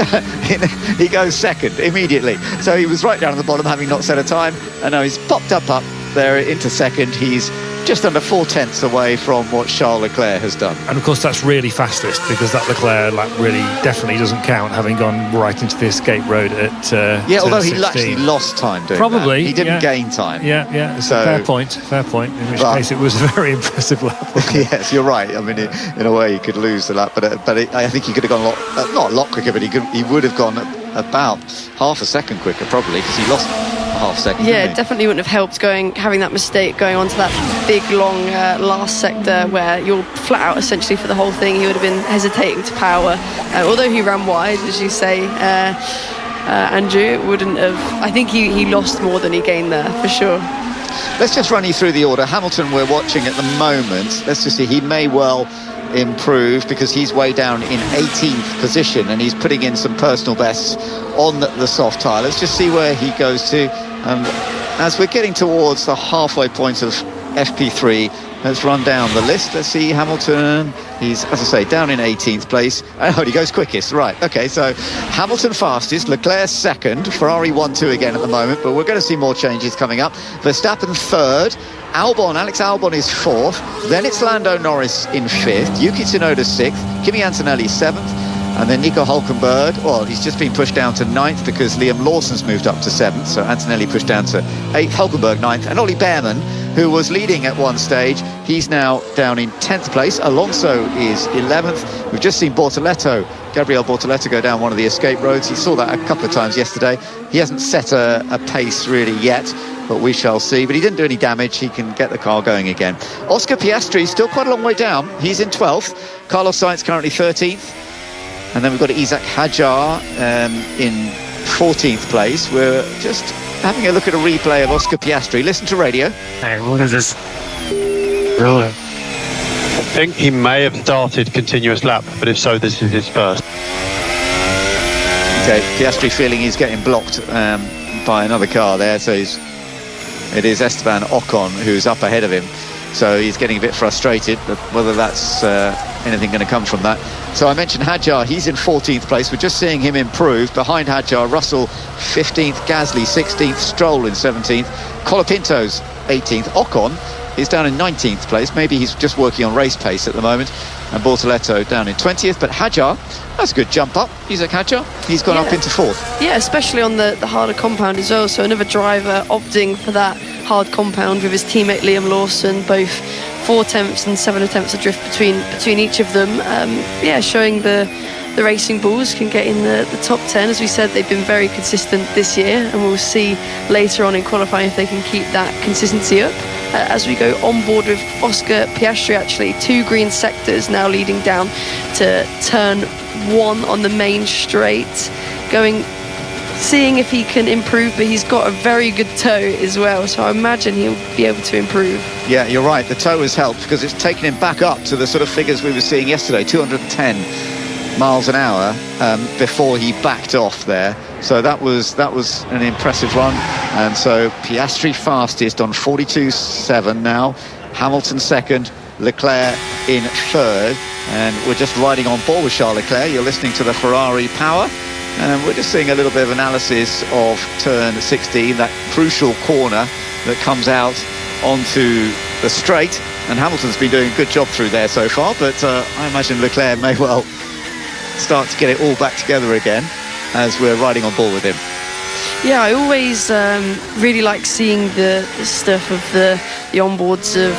[SPEAKER 2] he goes second immediately. So he was right down at the bottom, having not set a time, and now he's popped up there into second. He's just under 4/10 away from what Charles Leclerc has done.
[SPEAKER 4] And of course that's really fastest, because that Leclerc lap really definitely doesn't count, having gone right into the escape road at
[SPEAKER 2] yeah, although he
[SPEAKER 4] 16.
[SPEAKER 2] Actually lost time doing
[SPEAKER 4] probably
[SPEAKER 2] that. He didn't gain time.
[SPEAKER 4] Yeah, it's a fair point, in which case it was a very impressive lap.
[SPEAKER 2] Yes, you're right. I mean, in a way he could lose the lap, but I think he could have gone not a lot quicker, but he would have gone about half a second quicker probably, because he lost half second.
[SPEAKER 3] Yeah, it definitely wouldn't have helped having that mistake going on to that big long last sector where you're flat out essentially for the whole thing. He would have been hesitating to power, although he ran wide, as you say, Andrew. It wouldn't have. I think he lost more than he gained there for sure.
[SPEAKER 2] Let's just run you through the order. Hamilton we're watching at the moment. Let's just see, he may well improve, because he's way down in 18th position and he's putting in some personal bests on the soft tyre. Let's just see where he goes to. As we're getting towards the halfway point of FP3, let's run down the list. Let's see, Hamilton, he's, as I say, down in 18th place. Oh, he goes quickest, right. Okay, so Hamilton fastest, Leclerc second, Ferrari 1-2 again at the moment, but we're going to see more changes coming up. Verstappen third, Alex Albon is fourth, then it's Lando Norris in fifth, Yuki Tsunoda sixth, Kimi Antonelli seventh, and then Nico Hülkenberg, well, he's just been pushed down to 9th because Liam Lawson's moved up to 7th, so Antonelli pushed down to 8th, Hülkenberg 9th, and Ollie Behrman, who was leading at one stage, he's now down in 10th place. Alonso is 11th. We've just seen Gabriel Bortoleto go down one of the escape roads. He saw that a couple of times yesterday. He hasn't set a pace really yet, but we shall see. But he didn't do any damage. He can get the car going again. Oscar Piastri is still quite a long way down. He's in 12th. Carlos Sainz currently 13th. And then we've got Isaac Hadjar in 14th place. We're just having a look at a replay of Oscar Piastri. Listen to radio.
[SPEAKER 6] Hey, what is this? Really? I think he may have started continuous lap, but if so, this is his first.
[SPEAKER 2] Okay, Piastri feeling he's getting blocked by another car there. So it is Esteban Ocon who's up ahead of him. So he's getting a bit frustrated, but whether that's anything going to come from that. So I mentioned Hadjar, he's in 14th place. We're just seeing him improve. Behind Hadjar, Russell 15th, Gasly 16th, Stroll in 17th, Colapinto's 18th, Ocon is down in 19th place. Maybe he's just working on race pace at the moment. And Bortoletto down in 20th. But Hadjar, that's a good jump up. He's at Hadjar. He's gone up into 4th.
[SPEAKER 3] Yeah, especially on the harder compound as well. So another driver opting for that hard compound with his teammate Liam Lawson, both 4 attempts and 7 attempts adrift between each of them. Showing the Racing Bulls can get in the top 10. As we said, they've been very consistent this year, and we'll see later on in qualifying if they can keep that consistency up. As we go on board with Oscar Piastri, actually 2 green sectors now leading down to turn 1 on the main straight, seeing if he can improve, but he's got a very good toe as well, so I imagine he'll be able to improve.
[SPEAKER 2] Yeah, you're right, the toe has helped because it's taken him back up to the sort of figures we were seeing yesterday, 210 miles an hour before he backed off there. So that was an impressive run. And so Piastri fastest on 42.7 now, Hamilton second, Leclerc in third, and we're just riding on board with Charles Leclerc. You're listening to the Ferrari Power, and we're just seeing a little bit of analysis of turn 16, that crucial corner that comes out onto the straight, and Hamilton's been doing a good job through there so far, but I imagine Leclerc may well start to get it all back together again as we're riding on board with him.
[SPEAKER 3] Yeah, I always really like seeing the stuff of the onboards of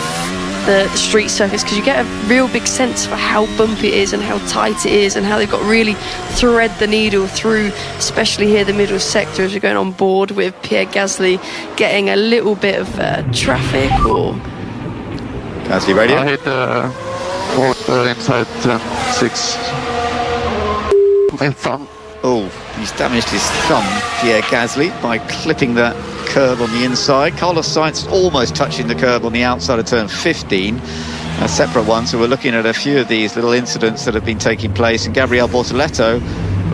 [SPEAKER 3] the street surface, because you get a real big sense for how bumpy it is and how tight it is and how they've got to really thread the needle through, especially here the middle sector as we're going on board with Pierre Gasly getting a little bit of traffic. Or
[SPEAKER 2] Gasly radio?
[SPEAKER 8] I hit water inside 6. My thumb.
[SPEAKER 2] Oh, he's damaged his thumb, Pierre Gasly, by clipping that curb on the inside. Carlos Sainz almost touching the curb on the outside of turn 15, a separate one. So we're looking at a few of these little incidents that have been taking place. And Gabriel Bortoletto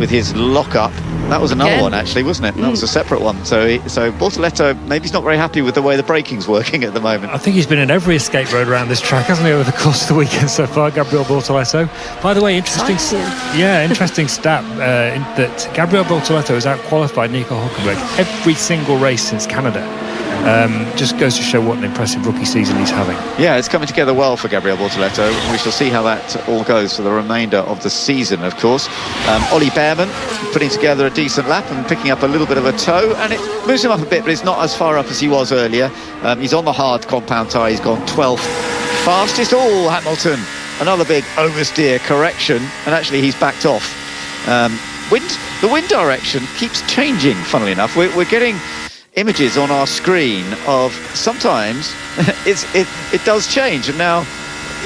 [SPEAKER 2] with his lock-up, that was another one actually, wasn't it? That was a separate one. So Bortoletto, maybe he's not very happy with the way the braking's working at the moment.
[SPEAKER 4] I think he's been in every escape road around this track, hasn't he, over the course of the weekend so far, Gabriel Bortoletto. By the way, interesting stat that Gabriel Bortoletto has out-qualified Nico Hülkenberg every single race since Canada. Just goes to show what an impressive rookie season he's having.
[SPEAKER 2] Yeah, it's coming together well for Gabriel Bortoletto. We shall see how that all goes for the remainder of the season, of course. Ollie Behrman putting together a decent lap and picking up a little bit of a toe, and it moves him up a bit, but it's not as far up as he was earlier. He's on the hard compound tyre. He's gone 12th fastest. Oh, Hamilton, another big oversteer correction, and actually he's backed off. The wind direction keeps changing, funnily enough. We're getting images on our screen of sometimes it does change, and now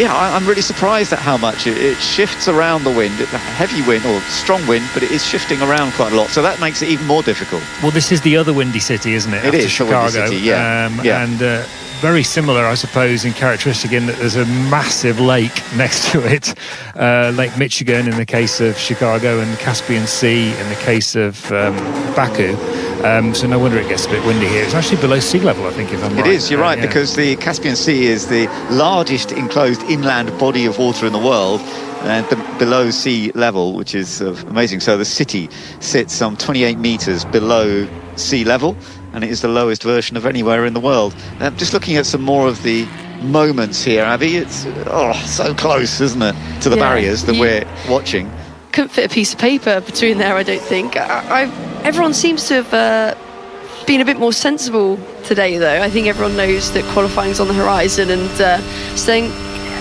[SPEAKER 2] I'm really surprised at how much it shifts around the wind. It's a heavy wind or strong wind, but it is shifting around quite a lot, so that makes it even more difficult.
[SPEAKER 4] Well, this is the other windy city, isn't it?
[SPEAKER 2] It is
[SPEAKER 4] Chicago.
[SPEAKER 2] The windy city,
[SPEAKER 4] and very similar, I suppose, in characteristic, in that there's a massive lake next to it, Lake Michigan in the case of Chicago, and the Caspian Sea in the case of Baku. So no wonder it gets a bit windy here. It's actually below sea level, I think, if I'm right.
[SPEAKER 2] It is, you're right, because the Caspian Sea is the largest enclosed inland body of water in the world, and below sea level, which is amazing. So the city sits some 28 metres below sea level, and it is the lowest version of anywhere in the world. Just looking at some more of the moments here, Abby, it's so close, isn't it, to the barriers that we're watching.
[SPEAKER 3] Couldn't fit a piece of paper between there, I don't think. Everyone seems to have been a bit more sensible today, though. I think everyone knows that qualifying's on the horizon, and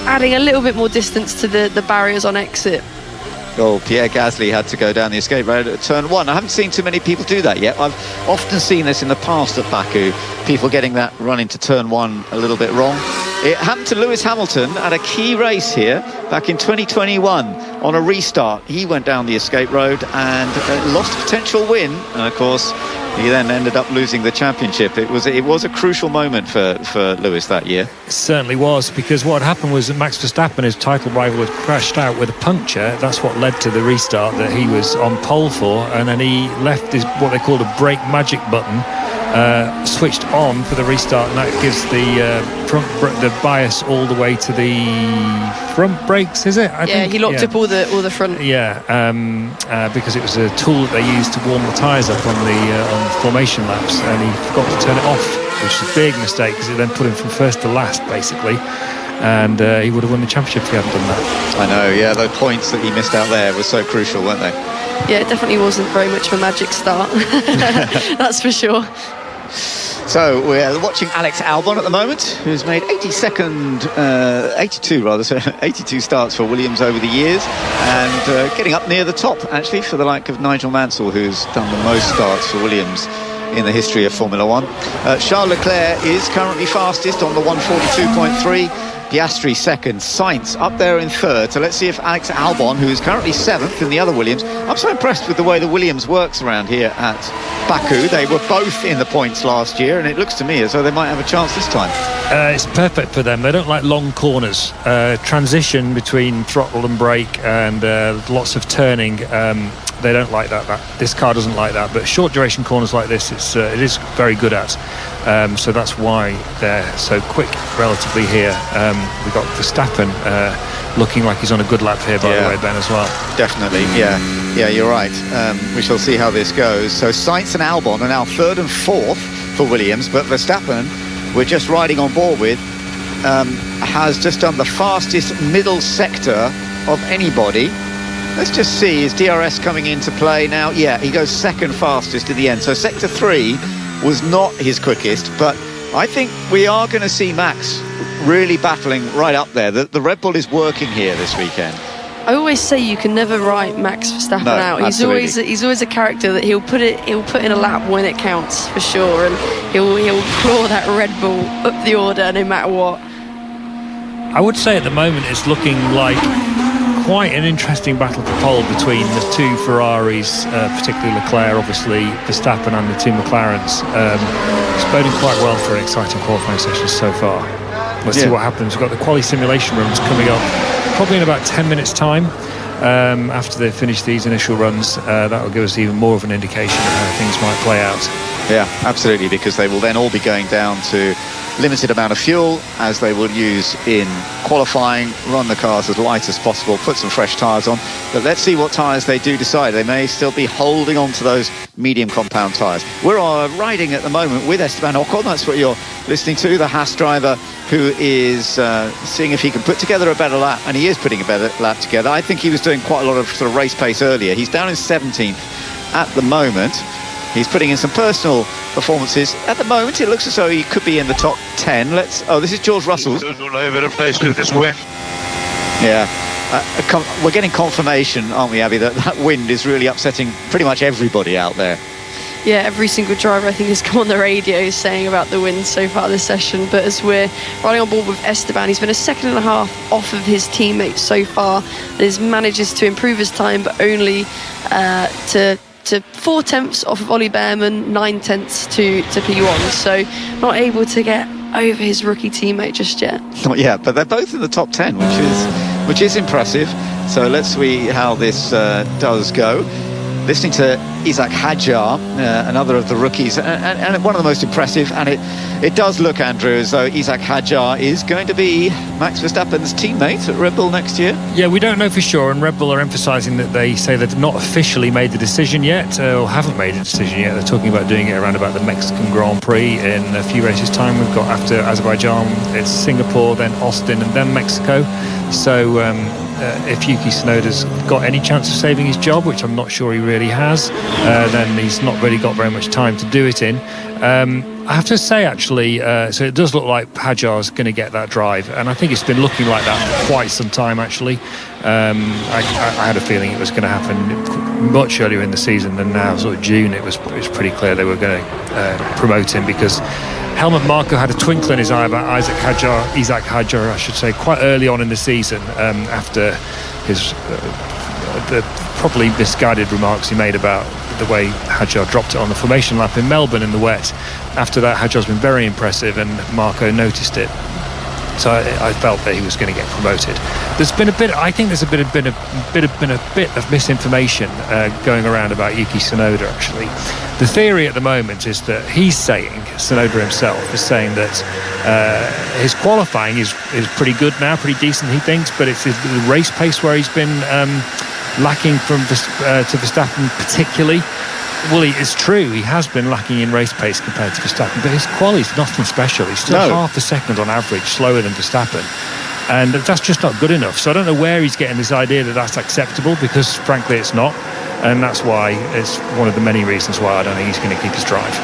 [SPEAKER 3] adding a little bit more distance to the barriers on exit.
[SPEAKER 2] Oh, Pierre Gasly had to go down the escape road at turn 1. I haven't seen too many people do that yet. I've often seen this in the past at Baku, people getting that run into turn 1 a little bit wrong. It happened to Lewis Hamilton at a key race here back in 2021 on a restart. He went down the escape road and lost a potential win, and of course he then ended up losing the championship. It was a crucial moment for Lewis that year.
[SPEAKER 4] It certainly was, because what happened was that Max Verstappen, his title rival, had crashed out with a puncture. That's what led to the restart that he was on pole for, and then he left what they called a brake magic button, switched on for the restart, and that gives the bias all the way to the front brakes, is it? I think?
[SPEAKER 3] He locked up all the front.
[SPEAKER 4] Yeah, because it was a tool that they used to warm the tyres up on the formation laps, and he forgot to turn it off, which is a big mistake because it then put him from first to last, basically. And he would have won the championship if he hadn't done that.
[SPEAKER 2] I know, yeah, those points that he missed out there were so crucial, weren't they?
[SPEAKER 3] Yeah, it definitely wasn't very much of a magic start. That's for sure.
[SPEAKER 2] So we're watching Alex Albon at the moment, who's made 82 starts for Williams over the years, and getting up near the top, actually, for the like of Nigel Mansell, who's done the most starts for Williams in the history of Formula One. Charles Leclerc is currently fastest on the 142.3. Piastri second, Sainz up there in third. So let's see if Alex Albon, who is currently seventh in the other Williams. I'm so impressed with the way the Williams works around here at Baku. They were both in the points last year, and it looks to me as though they might have a chance this time.
[SPEAKER 4] It's perfect for them. They don't like long corners. Transition between throttle and brake, and lots of turning. They don't like that. This car doesn't like that. But short duration corners like this, it is very good at. So that's why they're so quick relatively here. We've got Verstappen looking like he's on a good lap here, by the way, Ben, as well.
[SPEAKER 2] Definitely, yeah, you're right. We shall see how this goes. So Sainz and Albon are now third and fourth for Williams, but Verstappen, we're just riding on board with, has just done the fastest middle sector of anybody. Let's just see, is DRS coming into play now? Yeah, he goes second fastest at the end. So sector 3 was not his quickest, but I think we are going to see Max really battling right up there. The Red Bull is working here this weekend.
[SPEAKER 3] I always say you can never write Max Verstappen out. He's always a character that he'll put in a lap when it counts, for sure, and he'll claw that Red Bull up the order no matter what.
[SPEAKER 4] I would say at the moment it's looking like quite an interesting battle for pole between the two Ferraris, particularly Leclerc, obviously Verstappen, and the two McLarens. It's boding quite well for an exciting qualifying session so far. Let's see what happens. We've got the quali simulation runs coming up probably in about 10 minutes time. After they finish these initial runs, that will give us even more of an indication of how things might play out.
[SPEAKER 2] Yeah, absolutely, because they will then all be going down to limited amount of fuel, as they will use in qualifying, run the cars as light as possible, put some fresh tyres on. But let's see what tyres they do decide. They may still be holding on to those medium compound tyres. We're riding at the moment with Esteban Ocon. That's what you're listening to, the Haas driver, who is seeing if he can put together a better lap, and he is putting a better lap together. I think he was doing quite a lot of sort of race pace earlier. He's down in 17th at the moment. He's putting in some personal performances. At the moment, it looks as though he could be in the top 10. This is George Russell's.
[SPEAKER 6] All over the place with this wind.
[SPEAKER 2] Yeah. We're getting confirmation, aren't we, Abby, that wind is really upsetting pretty much everybody out there.
[SPEAKER 3] Yeah, every single driver, I think, has come on the radio saying about the wind so far this session. But as we're riding on board with Esteban, he's been a second and a half off of his teammates so far. And he manages to improve his time, but only to 4/10 off of Ollie Behrman, 9/10 to P1. So not able to get over his rookie teammate just yet.
[SPEAKER 2] Not yet, but they're both in the top 10, which is impressive. So let's see how this does go. Listening to Isaac Hadjar, another of the rookies, and one of the most impressive, and it does look, Andrew, as though Isaac Hadjar is going to be Max Verstappen's teammate at Red Bull next year.
[SPEAKER 4] Yeah, we don't know for sure, and Red Bull are emphasising that they say they've not officially made the decision yet, or haven't made a decision yet. They're talking about doing it around about the Mexican Grand Prix in a few races' time. We've got, after Azerbaijan, it's Singapore, then Austin, and then Mexico. So if Yuki Tsunoda's got any chance of saving his job, which I'm not sure he really has, then he's not really got very much time to do it in. I have to say, actually, so it does look like Hadjar's going to get that drive, and I think it's been looking like that for quite some time, actually. I had a feeling it was going to happen much earlier in the season than now. Sort of June, it was pretty clear they were going to promote him, because Helmut Marko had a twinkle in his eye about Isaac Hadjar, I should say, quite early on in the season, after his the probably misguided remarks he made about the way Hadjar dropped it on the formation lap in Melbourne in the wet. After that, Hadjar's been very impressive, and Marko noticed it. So I felt that he was going to get promoted. There's been a bit of misinformation going around about Yuki Tsunoda, actually. The theory at the moment is that Tsunoda himself is saying that his qualifying is pretty good now, pretty decent, he thinks, but it's the race pace where he's been lacking to Verstappen particularly. Well, it's true, he has been lacking in race pace compared to Verstappen, but his quali is nothing special. He's still half a second on average slower than Verstappen, and that's just not good enough. So I don't know where he's getting this idea that that's acceptable, because frankly it's not, and that's why it's one of the many reasons why I don't think he's going to keep his drive.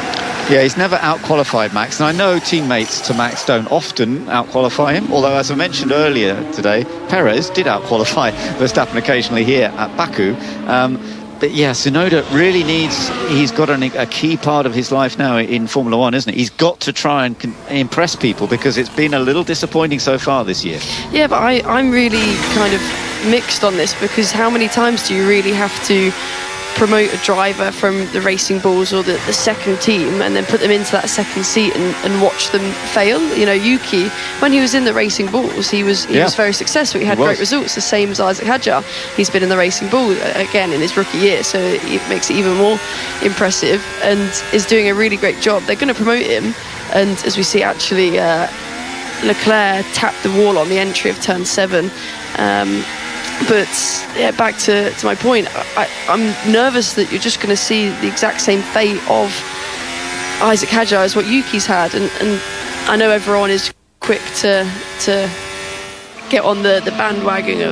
[SPEAKER 2] Yeah, he's never out-qualified Max, and I know teammates to Max don't often out-qualify him, although as I mentioned earlier today, Perez did out-qualify Verstappen occasionally here at Baku. But yeah, Tsunoda really he's got a key part of his life now in Formula One, isn't it? He's got to try and impress people, because it's been a little disappointing so far this year. Yeah,
[SPEAKER 3] but I'm really kind of mixed on this, because how many times do you really have to promote a driver from the Racing Bulls or the second team and then put them into that second seat and watch them fail? You know, Yuki, when he was in the Racing Bulls, he was very successful. He had great results, the same as Isaac Hadjar. He's been in the Racing Bull again in his rookie year, so it makes it even more impressive, and is doing a really great job. They're going to promote him, and as we see, actually Leclerc tapped the wall on the entry of turn 7. But yeah, back to my point, I'm nervous that you're just going to see the exact same fate of Isaac Hadjar as what Yuki's had, and I know everyone is quick to get on the bandwagon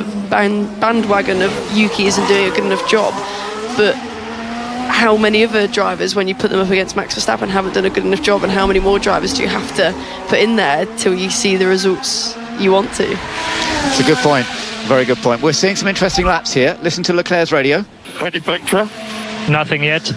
[SPEAKER 3] of Yuki isn't doing a good enough job, but how many other drivers, when you put them up against Max Verstappen, haven't done a good enough job, and how many more drivers do you have to put in there till you see the results you want to?
[SPEAKER 2] It's a good point. Very good point. We're seeing some interesting laps here. Listen to Leclerc's radio.
[SPEAKER 9] Any picture? Nothing yet.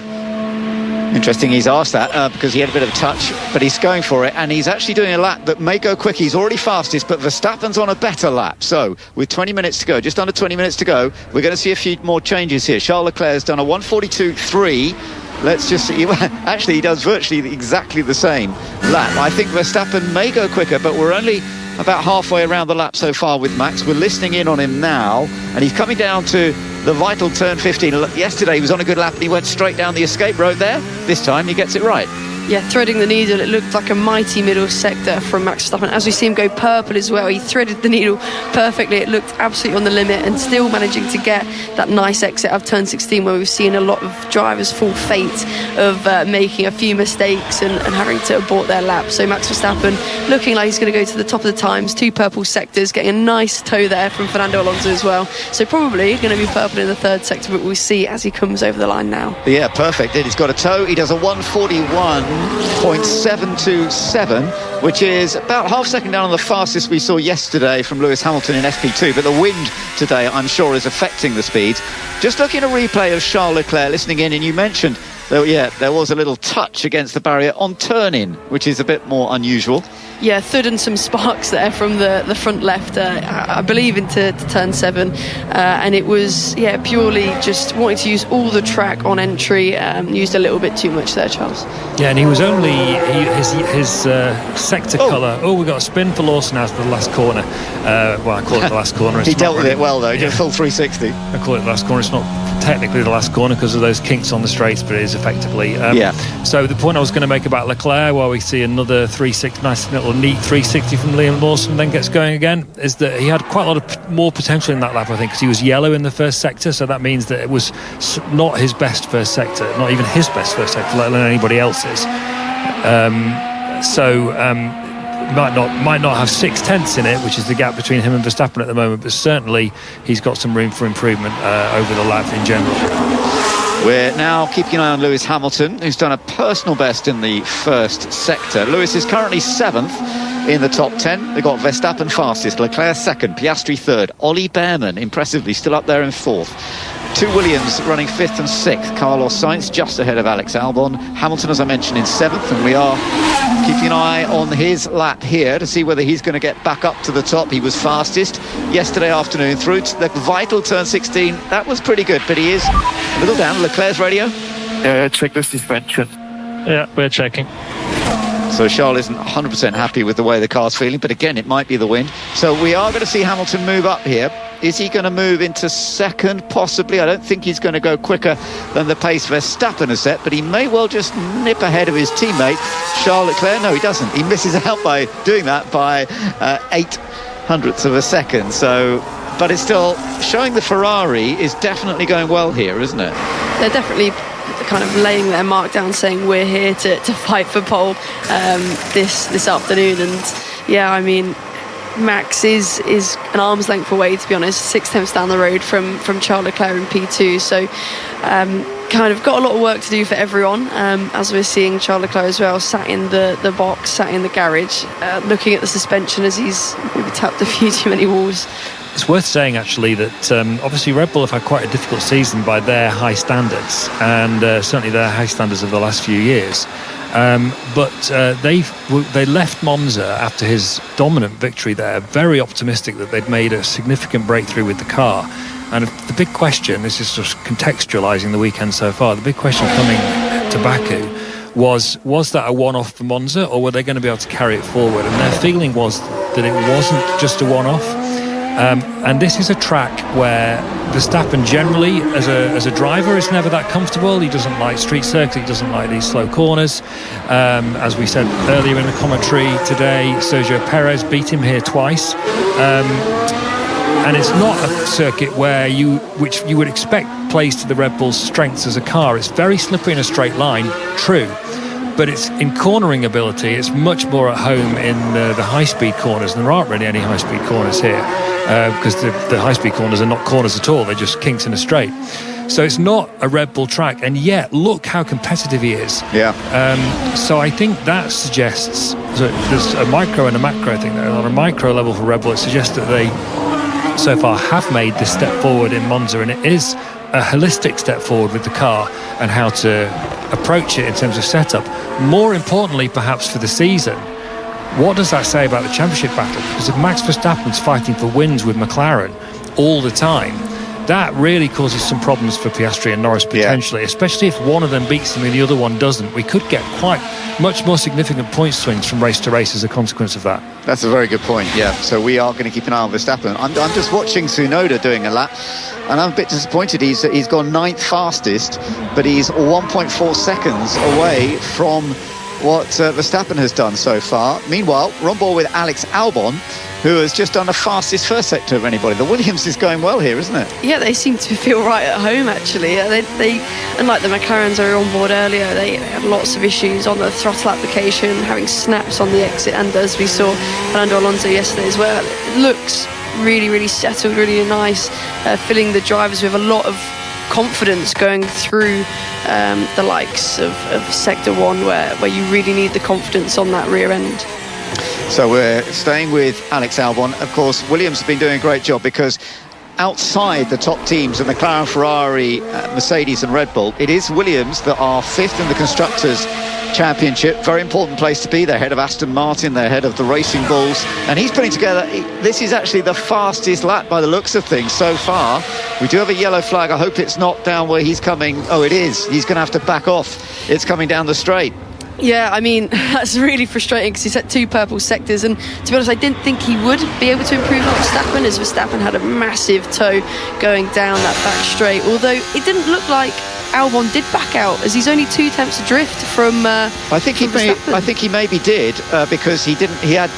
[SPEAKER 2] Interesting he's asked that because he had a bit of a touch, but he's going for it, and he's actually doing a lap that may go quick. He's already fastest, but Verstappen's on a better lap. So with 20 minutes to go, just under 20 minutes to go, we're going to see a few more changes here. Charles Leclerc's done a 1:42.3. Let's just see. Actually, he does virtually exactly the same lap. I think Verstappen may go quicker, but we're only about halfway around the lap so far with Max. We're listening in on him now, and he's coming down to the vital turn 15. Yesterday he was on a good lap and he went straight down the escape road there. This time he gets it right.
[SPEAKER 3] Yeah, threading the needle. It looked like a mighty middle sector from Max Verstappen. As we see him go purple as well, he threaded the needle perfectly. It looked absolutely on the limit, and still managing to get that nice exit of turn 16, where we've seen a lot of drivers fall fate of making a few mistakes and having to abort their lap. So Max Verstappen looking like he's going to go to the top of the times. 2 purple sectors, getting a nice toe there from Fernando Alonso as well. So probably going to be purple in the 3rd sector, but we'll see as he comes over the line now.
[SPEAKER 2] Yeah, perfect. He's got a toe. He does a 1:41.727, which is about half second down on the fastest we saw yesterday from Lewis Hamilton in FP2. But the wind today, I'm sure, is affecting the speeds. Just looking at a replay of Charles Leclerc, listening in, and you mentioned there was a little touch against the barrier on turn-in, which is a bit more unusual.
[SPEAKER 3] Yeah, thud and some sparks there from the front left, I believe into turn 7, and it was purely just wanting to use all the track on entry. Used a little bit too much there, Charles.
[SPEAKER 4] Yeah, and he was only his sector colour. Oh, we got a spin for Lawson out of the last corner. Well, I call it the last corner.
[SPEAKER 2] He dealt with it well though. He did a full 360.
[SPEAKER 4] I call it the last corner. It's not technically the last corner because of those kinks on the straights, but it is effectively. So the point I was going to make about Leclerc, while we see another 360, nice little neat 360 from Liam Lawson, then gets going again, is that he had quite a lot of more potential in that lap, I think, because he was yellow in the first sector. So that means that it was not his best first sector, not even his best first sector, let alone anybody else's. Might not have 6/10 in it, which is the gap between him and Verstappen at the moment, but certainly he's got some room for improvement over the lap in general.
[SPEAKER 2] We're now keeping an eye on Lewis Hamilton, who's done a personal best in the first sector. Lewis is currently 7th in the top 10. They've got Verstappen fastest, Leclerc 2nd, Piastri 3rd, Ollie Behrman impressively still up there in 4th. 2 Williams running 5th and 6th. Carlos Sainz just ahead of Alex Albon. Hamilton, as I mentioned, in 7th, and we are keeping an eye on his lap here to see whether he's going to get back up to the top. He was fastest yesterday afternoon through to the vital turn 16. That was pretty good, but he is a little down. Leclerc's radio.
[SPEAKER 9] Check the suspension. Yeah, we're checking.
[SPEAKER 2] So Charles isn't 100% happy with the way the car's feeling, but again, it might be the wind. So we are going to see Hamilton move up here. Is he going to move into second? Possibly. I don't think he's going to go quicker than the pace Verstappen has set, but he may well just nip ahead of his teammate, Charles Leclerc. No, he doesn't. He misses out by doing that by 0.08 of a second. So, but it's still showing the Ferrari is definitely going well here, isn't it?
[SPEAKER 3] They're definitely kind of laying their mark down, saying we're here to fight for pole this afternoon. And yeah, I mean, Max is an arm's length away, to be honest, 0.6 down the road from Charles Leclerc in P2. So kind of got a lot of work to do for everyone, as we're seeing Charles Leclerc as well sat in the box, sat in the garage, looking at the suspension as he's maybe tapped a few too many walls.
[SPEAKER 4] It's worth saying actually that obviously Red Bull have had quite a difficult season by their high standards, and certainly their high standards of the last few years. But they left Monza after his dominant victory there, very optimistic that they'd made a significant breakthrough with the car. And the big question, this is just contextualising the weekend so far, the big question coming to Baku was that a one-off for Monza, or were they going to be able to carry it forward? And their feeling was that it wasn't just a one-off. And this is a track where Verstappen generally, as a driver, is never that comfortable. He doesn't like street circuits, he doesn't like these slow corners. As we said earlier in the commentary today, Sergio Perez beat him here twice. And it's not a circuit which you would expect plays to the Red Bull's strengths as a car. It's very slippery in a straight line, true. But it's in cornering ability, it's much more at home in the high-speed corners, and there aren't really any high-speed corners here because the high-speed corners are not corners at all, they're just kinks in a straight. So it's not a Red Bull track, and yet look how competitive he is.
[SPEAKER 2] Yeah.
[SPEAKER 4] So I think that suggests there's a micro and a macro thing there. On a micro level for Red Bull, it suggests that they so far have made this step forward in Monza, and it is a holistic step forward with the car and how to approach it in terms of setup. More importantly, perhaps for the season, what does that say about the championship battle? Because if Max Verstappen's fighting for wins with McLaren all the time, that really causes some problems for Piastri and Norris potentially, especially if one of them beats them and the other one doesn't. We could get quite much more significant point swings from race to race as a consequence of that.
[SPEAKER 2] That's a very good point, yeah. So we are going to keep an eye on Verstappen. I'm just watching Tsunoda doing a lap, and I'm a bit disappointed. He's gone 9th fastest, but he's 1.4 seconds away from what Verstappen has done so far. Meanwhile, we're on board with Alex Albon, who has just done the fastest first sector of anybody. The Williams is going well here, isn't it? Yeah,
[SPEAKER 3] they seem to feel right at home, actually. They unlike the McLarens who were on board earlier, they had lots of issues on the throttle application, having snaps on the exit, and as we saw Fernando Alonso yesterday as well, it looks really, really settled, really nice, filling the drivers with a lot of confidence going through the likes of Sector 1, where you really need the confidence on that rear end.
[SPEAKER 2] So we're staying with Alex Albon. Of course, Williams has been doing a great job because outside the top teams of McLaren, Ferrari, Mercedes and Red Bull, it is Williams that are 5th in the Constructors' Championship. Very important place to be. They're ahead of Aston Martin, they're ahead of the Racing Bulls, and he's putting together, this is actually the fastest lap by the looks of things so far. We do have a yellow flag. I hope it's not down where he's coming. Oh, it is. He's going to have to back off. It's coming down the straight.
[SPEAKER 3] Yeah, I mean, that's really frustrating because he's at 2 purple sectors, and to be honest, I didn't think he would be able to improve on Verstappen, as Verstappen had a massive toe going down that back straight, although it didn't look like Albon did back out, as he's only 2 attempts adrift from
[SPEAKER 2] I think he maybe did because he had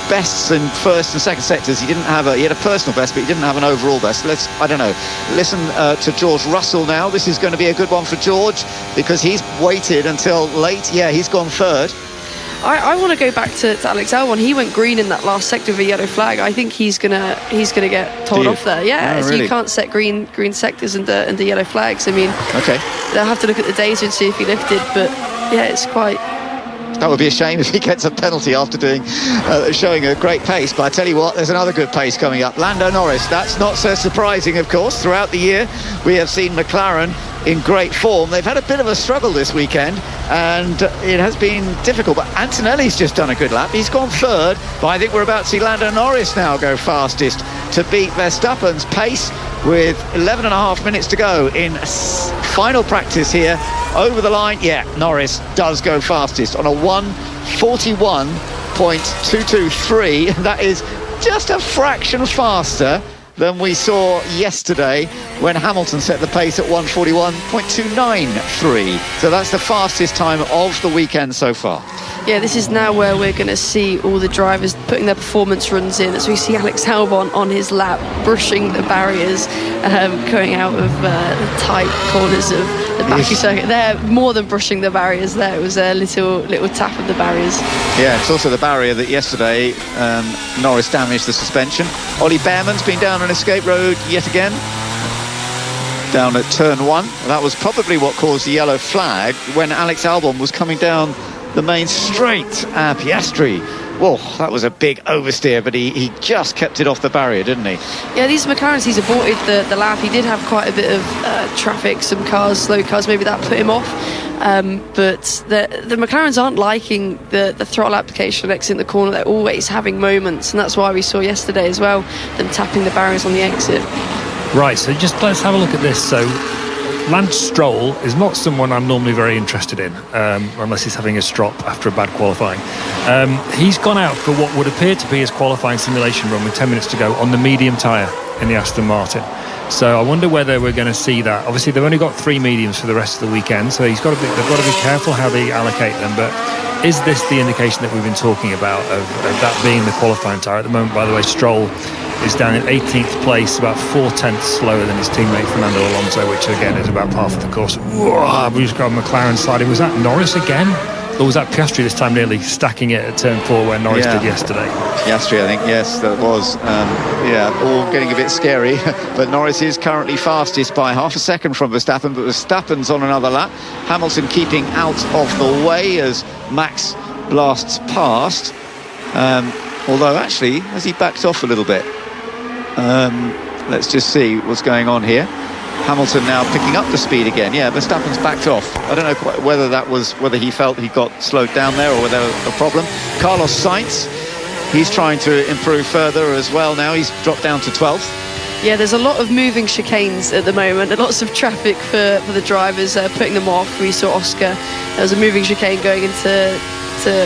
[SPEAKER 2] bests in first and second sectors. He had a personal best, but he didn't have an overall best. I don't know. Listen to George Russell now. This is going to be a good one for George because he's waited until late. Yeah, he's gone 3rd.
[SPEAKER 3] I want to go back to Alex Albon. He went green in that last sector with a yellow flag. I think he's gonna get told off there. Yeah, so really? You can't set green sectors and the yellow flags. I mean, okay, they'll have to look at the data and see if he lifted. But yeah, it's quite.
[SPEAKER 2] That would be a shame if he gets a penalty after showing a great pace. But I tell you what, there's another good pace coming up. Lando Norris. That's not so surprising, of course. Throughout the year, we have seen McLaren in great form. They've had a bit of a struggle this weekend, and it has been difficult. But Antonelli's just done a good lap. He's gone 3rd, but I think we're about to see Lando Norris now go fastest to beat Verstappen's pace with 11.5 minutes to go in final practice here. Over the line, yeah, Norris does go fastest on a 1:41.223. That is just a fraction faster than we saw yesterday when Hamilton set the pace at 1:41.293. So that's the fastest time of the weekend so far.
[SPEAKER 3] Yeah, this is now where we're going to see all the drivers putting their performance runs in, as we see Alex Albon on his lap, brushing the barriers, going out of the tight corners of the Baku circuit. They're more than brushing the barriers there. It was a little tap of the barriers.
[SPEAKER 2] Yeah, it's also the barrier that yesterday Norris damaged the suspension. Ollie Behrman's been down an escape road yet again, down at turn 1. That was probably what caused the yellow flag when Alex Albon was coming down the main straight. Piastri, whoa, that was a big oversteer, but he just kept it off the barrier, didn't he?
[SPEAKER 3] Yeah, these McLarens, he's aborted the lap. He did have quite a bit of traffic, some cars, slow cars, maybe that put him off. But the McLarens aren't liking the throttle application exiting the corner. They're always having moments, and that's why we saw yesterday as well, them tapping the barriers on the exit. Right,
[SPEAKER 4] so just let's have a look at this. So Lance Stroll is not someone I'm normally very interested in, unless he's having a strop after a bad qualifying. He's gone out for what would appear to be his qualifying simulation run with 10 minutes to go on the medium tyre in the Aston Martin. So I wonder whether we're going to see that. Obviously, they've only got 3 mediums for the rest of the weekend, so they've got to be careful how they allocate them. But is this the indication that we've been talking about of that being the qualifying tyre? At the moment, by the way, Stroll is down in 18th place, about 4/10 slower than his teammate Fernando Alonso, which again is about half of the course. Whoa, we've just got McLaren sliding. Was that Norris again? Or was that Piastri this time nearly stacking it at turn 4 where Norris did yesterday?
[SPEAKER 2] Piastri, I think, yes, that was. All getting a bit scary. But Norris is currently fastest by half a second from Verstappen, but Verstappen's on another lap. Hamilton keeping out of the way as Max blasts past. Although, actually, has he backed off a little bit? Let's just see what's going on here. Hamilton now picking up the speed again. Yeah, Verstappen's backed off. I don't know quite whether he felt he got slowed down there or whether there was a problem. Carlos Sainz, he's trying to improve further as well now. He's dropped down to 12th.
[SPEAKER 3] Yeah, there's a lot of moving chicanes at the moment, and lots of traffic for the drivers, putting them off. We saw Oscar, there was a moving chicane going into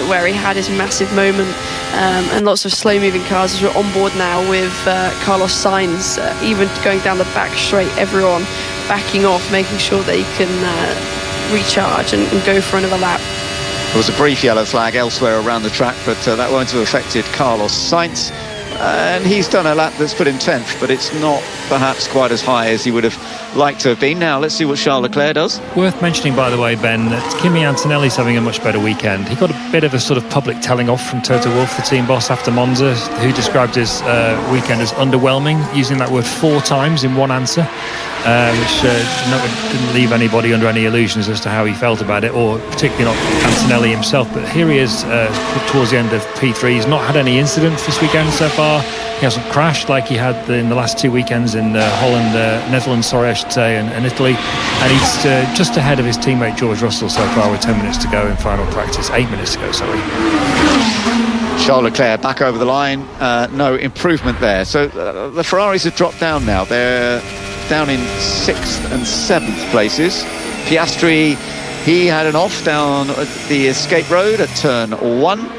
[SPEAKER 3] where he had his massive moment, and lots of slow moving cars as we're on board now with Carlos Sainz, even going down the back straight, everyone backing off, making sure they can recharge and go for another lap.
[SPEAKER 2] There was a brief yellow flag elsewhere around the track, but that won't have affected Carlos Sainz. And he's done a lap that's put him 10th, but it's not perhaps quite as high as he would have liked to have been. Now let's see what Charles Leclerc does.
[SPEAKER 4] Worth mentioning, by the way, Ben, that Kimi Antonelli's having a much better weekend. He got a bit of a sort of public telling off from Toto Wolff, the team boss, after Monza, who described his weekend as underwhelming, using that word 4 times in one answer, which didn't leave anybody under any illusions as to how he felt about it, or particularly not Antonelli himself. But here he is towards the end of P3. He's not had any incidents this weekend so far. He hasn't crashed like he had in the last 2 weekends in Netherlands, I should say, and Italy. And he's just ahead of his teammate George Russell so far with 10 minutes to go in final practice. 8 minutes to go, sorry.
[SPEAKER 2] Charles Leclerc back over the line. No improvement there. So the Ferraris have dropped down now. They're down in 6th and 7th places. Piastri, he had an off down at the escape road at turn 1.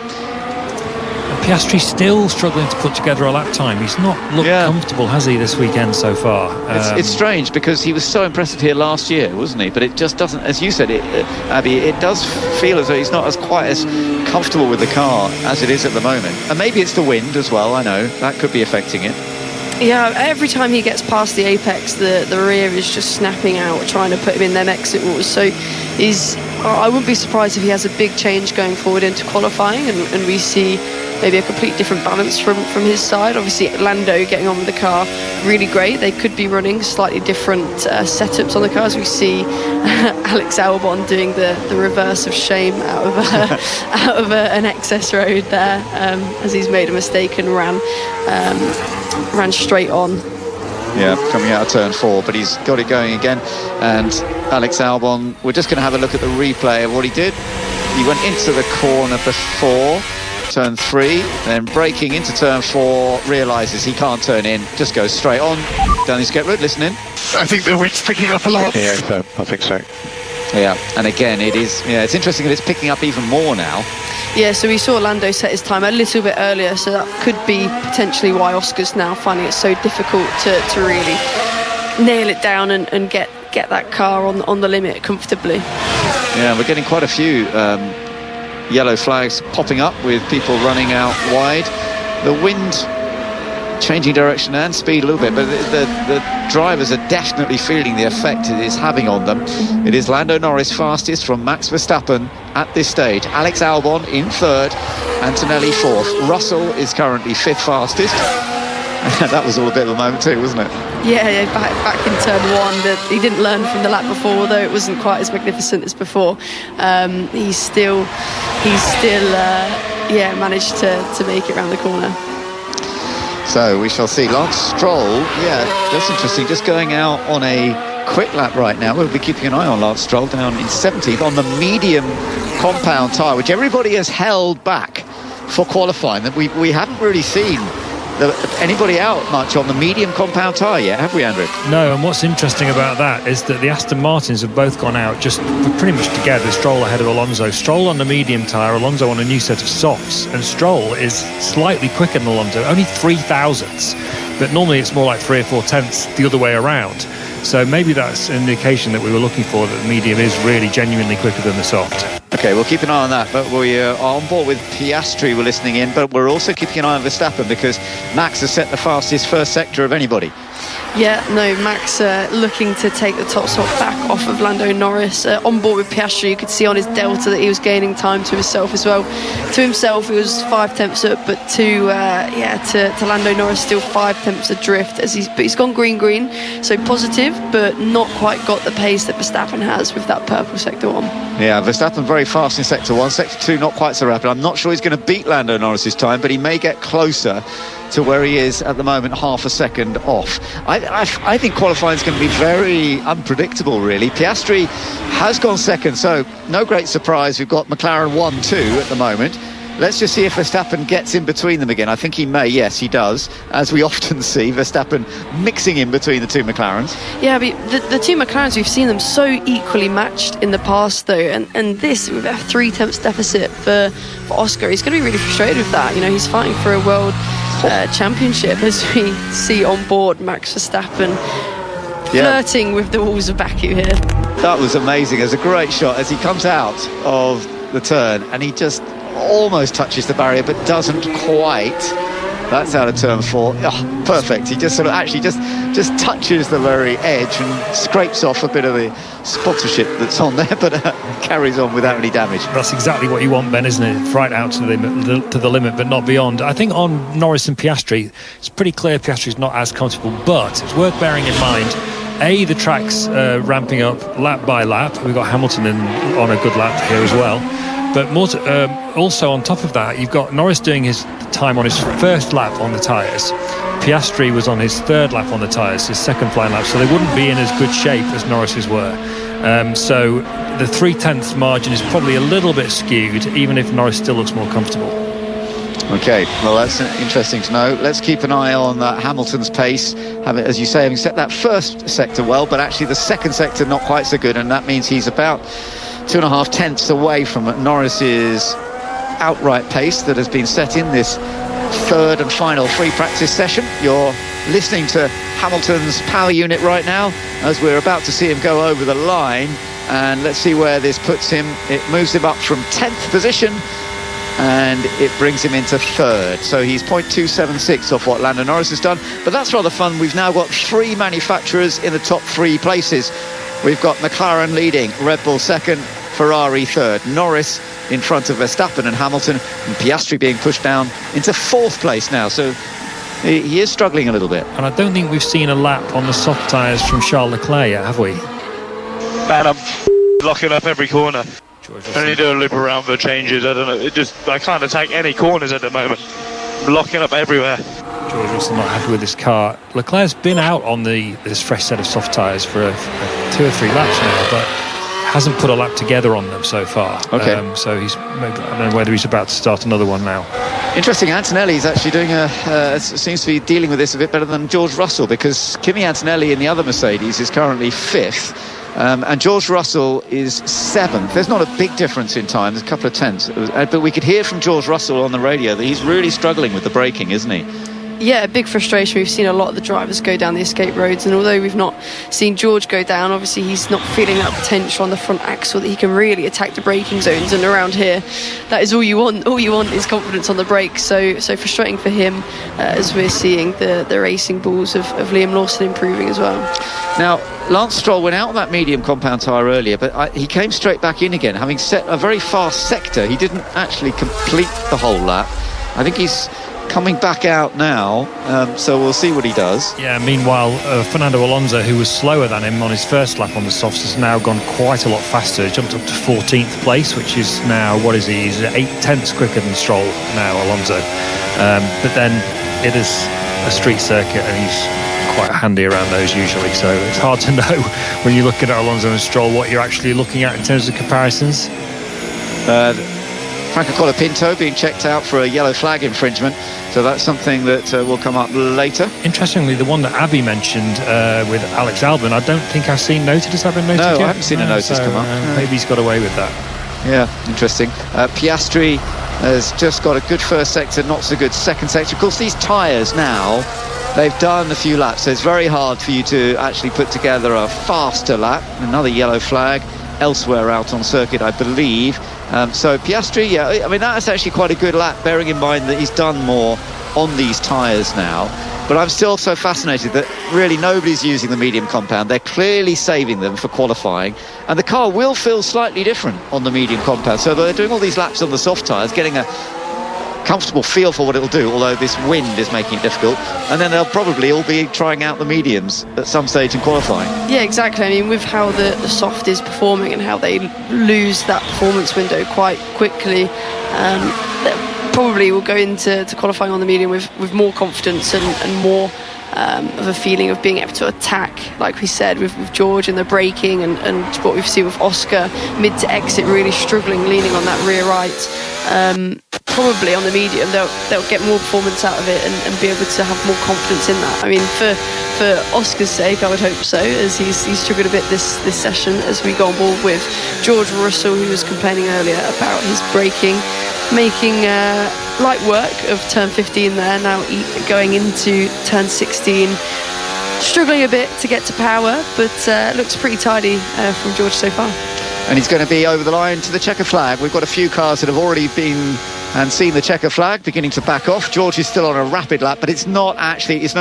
[SPEAKER 4] Piastri still struggling to put together a lap time. He's not looked comfortable, has he, this weekend so far?
[SPEAKER 2] It's strange because he was so impressive here last year, wasn't he? But it just doesn't, as you said, Abby, it does feel as though he's not quite as comfortable with the car as it is at the moment. And maybe it's the wind as well, I know. That could be affecting it.
[SPEAKER 3] Yeah, every time he gets past the apex, the rear is just snapping out, trying to put him in them exit rules. So I wouldn't be surprised if he has a big change going forward into qualifying, and we see maybe a complete different balance from his side. Obviously, Lando getting on with the car, really great. They could be running slightly different setups on the cars. We see Alex Albon doing the reverse of shame out of an excess road there, as he's made a mistake and ran straight on.
[SPEAKER 2] Yeah, coming out of turn 4, but he's got it going again. And Alex Albon, we're just going to have a look at the replay of what he did. He went into the corner before turn 3, then braking into turn 4, realises he can't turn in, just goes straight on down his escape road. Listen in.
[SPEAKER 8] I think the wind's picking up a lot.
[SPEAKER 6] Yeah, so I think so.
[SPEAKER 2] Yeah, and again, it's interesting that it's picking up even more now.
[SPEAKER 3] Yeah, so we saw Lando set his time a little bit earlier, so that could be potentially why Oscar's now finding it so difficult to really nail it down and get that car on the limit comfortably.
[SPEAKER 2] Yeah, we're getting quite a few yellow flags popping up with people running out wide. The wind changing direction and speed a little bit, but the drivers are definitely feeling the effect it is having on them. It is Lando Norris fastest from Max Verstappen at this stage. Alex Albon in third, Antonelli fourth. Russell is currently fifth fastest. That was all a bit of a moment too, wasn't it?
[SPEAKER 3] Yeah, back in turn one, he didn't learn from the lap before, although it wasn't quite as magnificent as before. He's still managed to make it round the corner.
[SPEAKER 2] So we shall see. Lance Stroll, yeah, that's interesting. Just going out on a quick lap right now. We'll be keeping an eye on Lance Stroll down in 17th on the medium compound tyre, which everybody has held back for qualifying. That we haven't really seen anybody out much on the medium compound tyre yet, have we, Andrew?
[SPEAKER 4] No, and what's interesting about that is that the Aston Martins have both gone out just pretty much together. Stroll ahead of Alonso. Stroll on the medium tyre, Alonso on a new set of softs, and Stroll is slightly quicker than Alonso, only 0.003, but normally it's more like 3 or 4 tenths the other way around. So maybe that's an indication that we were looking for, that the medium is really genuinely quicker than the soft.
[SPEAKER 2] Okay, we'll keep an eye on that, but we are on board with Piastri. We're listening in, but we're also keeping an eye on Verstappen because Max has set the fastest first sector of anybody.
[SPEAKER 3] Yeah, no, Max looking to take the top spot back off of Lando Norris. On board with Piastri, you could see on his delta that he was gaining time to himself as well. To himself, he was 5 tenths up, but to Lando Norris, still 5 tenths adrift. But he's gone green, so positive, but not quite got the pace that Verstappen has with that purple sector 1.
[SPEAKER 2] Yeah, Verstappen very fast in sector 1. Sector 2 not quite so rapid. I'm not sure he's going to beat Lando Norris's time, but he may get closer to where he is at the moment, half a second off. I think qualifying is going to be very unpredictable, really. Piastri has gone second, so no great surprise. We've got McLaren 1-2 at the moment. Let's just see if Verstappen gets in between them again. I think he may. Yes, he does, as we often see Verstappen mixing in between the two McLarens. Yeah,
[SPEAKER 3] but the two McLarens, we've seen them so equally matched in the past, though, and this with a 3 tenths deficit for Oscar, he's going to be really frustrated with that. You know, he's fighting for a world championship, as we see on board Max Verstappen flirting with the walls of Baku here.
[SPEAKER 2] That was amazing. There's a great shot as he comes out of the turn and he just almost touches the barrier but doesn't quite. That's out of turn 4. Oh, perfect. He just sort of actually just touches the very edge and scrapes off a bit of the sponsorship that's on there, but carries on without any damage.
[SPEAKER 4] That's exactly what you want, Ben, isn't it? Right out to the limit, but not beyond. I think on Norris and Piastri, it's pretty clear Piastri's not as comfortable, but it's worth bearing in mind, the track's ramping up lap by lap. We've got Hamilton on a good lap here as well. But more also on top of that, you've got Norris doing his time on his first lap on the tyres. Piastri was on his third lap on the tyres, his second flying lap, so they wouldn't be in as good shape as Norris's were. So the 3 tenths margin is probably a little bit skewed, even if Norris still looks more comfortable.
[SPEAKER 2] Okay, well, that's interesting to know. Let's keep an eye on Hamilton's pace. As you say, having set that first sector well, but actually the second sector not quite so good, and that means he's about 2.5 tenths away from Norris's outright pace that has been set in this third and final free practice session. You're listening to Hamilton's power unit right now as we're about to see him go over the line, and let's see where this puts him. It moves him up from 10th position and it brings him into third, so he's 0.276 off what Lando Norris has done. But that's rather fun. We've now got 3 manufacturers in the top 3 places. We've got McLaren leading, Red Bull second, Ferrari third, Norris in front of Verstappen and Hamilton, and Piastri being pushed down into 4th place now, so he is struggling a little bit.
[SPEAKER 4] And I don't think we've seen a lap on the soft tyres from Charles Leclerc yet, have we?
[SPEAKER 7] Man, I'm locking up every corner. I need to loop around for changes. I don't know. I can't attack any corners at the moment. I'm locking up everywhere.
[SPEAKER 4] George Russell not happy with this car. Leclerc's been out on this fresh set of soft tyres for 2 or 3 laps now, but hasn't put a lap together on them so far.
[SPEAKER 2] Okay.
[SPEAKER 4] So he's maybe, I don't know whether he's about to start another one now.
[SPEAKER 2] Interesting, Antonelli's actually doing seems to be dealing with this a bit better than George Russell, because Kimi Antonelli in the other Mercedes is currently 5th. And George Russell is 7th. There's not a big difference in time, there's a couple of tenths, but we could hear from George Russell on the radio that he's really struggling with the braking, isn't he?
[SPEAKER 3] Yeah, a big frustration. We've seen a lot of the drivers go down the escape roads, and although we've not seen George go down, obviously he's not feeling that potential on the front axle that he can really attack the braking zones. And around here, that is all you want. All you want is confidence on the brakes. So frustrating for him, as we're seeing the racing balls of Liam Lawson improving as well.
[SPEAKER 2] Now, Lance Stroll went out on that medium compound tyre earlier, but he came straight back in again, having set a very fast sector. He didn't actually complete the whole lap. I think he's coming back out now, so we'll see what he does.
[SPEAKER 4] Yeah, meanwhile, Fernando Alonso, who was slower than him on his first lap on the softs, has now gone quite a lot faster. He jumped up to 14th place, which is now, what is he? He's 8/10 quicker than Stroll now, Alonso. But then it is a street circuit, and he's quite handy around those usually, so it's hard to know when you're looking at Alonso and Stroll what you're actually looking at in terms of comparisons.
[SPEAKER 2] Franco Colapinto being checked out for a yellow flag infringement, so that's something that will come up later.
[SPEAKER 4] Interestingly, the one that Abby mentioned with Alex Albon, I don't think I've seen noted. Has that been noted yet?
[SPEAKER 2] No, I haven't seen a notice come up.
[SPEAKER 4] Maybe he's got away with that.
[SPEAKER 2] Yeah, interesting. Piastri has just got a good first sector, not so good second sector. Of course, these tyres now, they've done a few laps, so it's very hard for you to actually put together a faster lap. Another yellow flag elsewhere out on circuit, I believe. So Piastri, yeah, I mean, that's actually quite a good lap, bearing in mind that he's done more on these tyres now. But I'm still so fascinated that really nobody's using the medium compound. They're clearly saving them for qualifying, and the car will feel slightly different on the medium compound. So they're doing all these laps on the soft tyres, getting a comfortable feel for what it'll do, although this wind is making it difficult, and then they'll probably all be trying out the mediums at some stage in qualifying.
[SPEAKER 3] Yeah, exactly. I mean, with how the soft is performing and how they lose that performance window quite quickly, probably will go into qualifying on the medium with more confidence and more of a feeling of being able to attack, like we said, with George and the braking, and what we've seen with Oscar mid to exit really struggling, leaning on that rear right. Probably on the medium they'll get more performance out of it and be able to have more confidence in that. I mean, for Oscar's sake, I would hope so, as he's struggled a bit this session as we go on board with George Russell, who was complaining earlier about his braking, making light work of turn 15 there, now going into turn 16, struggling a bit to get to power, but looks pretty tidy from George so far.
[SPEAKER 2] And he's going to be over the line to the checker flag. We've got a few cars that have already been and seen the checker flag beginning to back off. George is still on a rapid lap, but it's no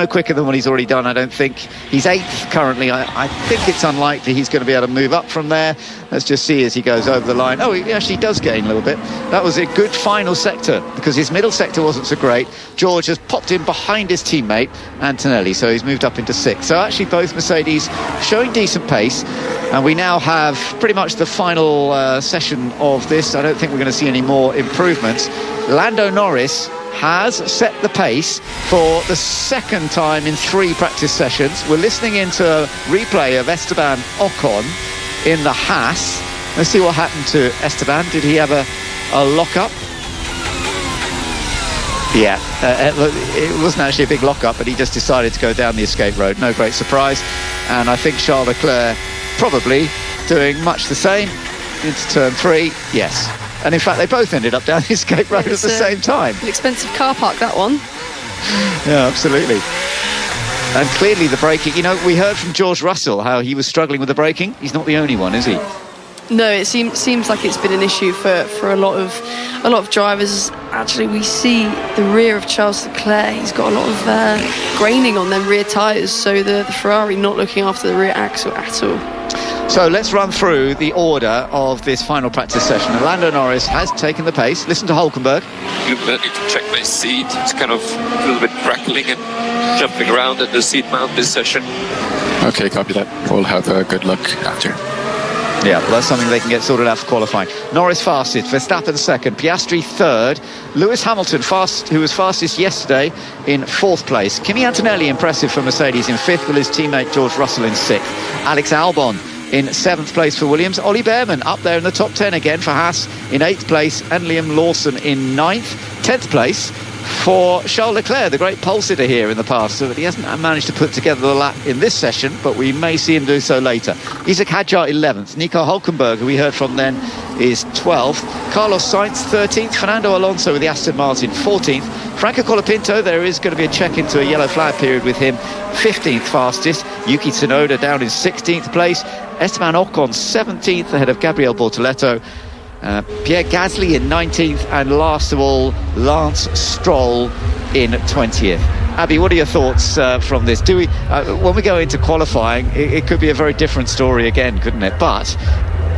[SPEAKER 2] quicker than what he's already done, I don't think. He's 8th currently. I think it's unlikely he's going to be able to move up from there. Let's just see as he goes over the line. Oh, he actually does gain a little bit. That was a good final sector, because his middle sector wasn't so great. George has popped in behind his teammate Antonelli, so he's moved up into 6th. So actually both Mercedes showing decent pace, and we now have pretty much the final session of this. I don't think we're going to see any more improvements. Lando Norris has set the pace for the second time in 3 practice sessions. We're listening into a replay of Esteban Ocon in the Haas. Let's see what happened to Esteban. Did he have a lock-up? Yeah, it wasn't actually a big lock-up, but he just decided to go down the escape road. No great surprise. And I think Charles Leclerc probably doing much the same into turn 3. Yes. And in fact, they both ended up down the escape road at the same time.
[SPEAKER 3] An expensive car park, that one.
[SPEAKER 2] Yeah, absolutely. And clearly the braking, we heard from George Russell how he was struggling with the braking. He's not the only one, is he?
[SPEAKER 3] No, it seems like it's been an issue for a lot of drivers. Actually, we see the rear of Charles Leclerc. He's got a lot of graining on them rear tyres, so the Ferrari not looking after the rear axle at all.
[SPEAKER 2] So let's run through the order of this final practice session. Lando Norris has taken the pace. Listen to Hulkenberg.
[SPEAKER 10] I need to check my seat. It's kind of a little bit crackling and jumping around in the seat mount this session.
[SPEAKER 8] Okay, copy that. We'll have a good look after.
[SPEAKER 2] Yeah, well, that's something they can get sorted out for qualifying. Norris fastest, Verstappen 2nd, Piastri 3rd, Lewis Hamilton who was fastest yesterday in 4th place. Kimi Antonelli impressive for Mercedes in 5th, with his teammate George Russell in 6th. Alex Albon in 7th place for Williams. Ollie Behrman up there in the top 10 again for Haas in 8th place, and Liam Lawson in 9th. 10th place for Charles Leclerc, the great pole sitter here in the past. So he hasn't managed to put together the lap in this session, but we may see him do so later. Isaac Hadjar 11th. Nico Hulkenberg, who we heard from then, is 12th. Carlos Sainz 13th. Fernando Alonso with the Aston Martin 14th. Franco Colapinto, there is going to be a check into a yellow flag period with him, 15th fastest. Yuki Tsunoda down in 16th place. Esteban Ocon 17th ahead of Gabriel Bortoleto. Pierre Gasly in 19th, and last of all Lance Stroll in 20th. Abby, what are your thoughts from this? Do we, when we go into qualifying, it could be a very different story again, couldn't it? But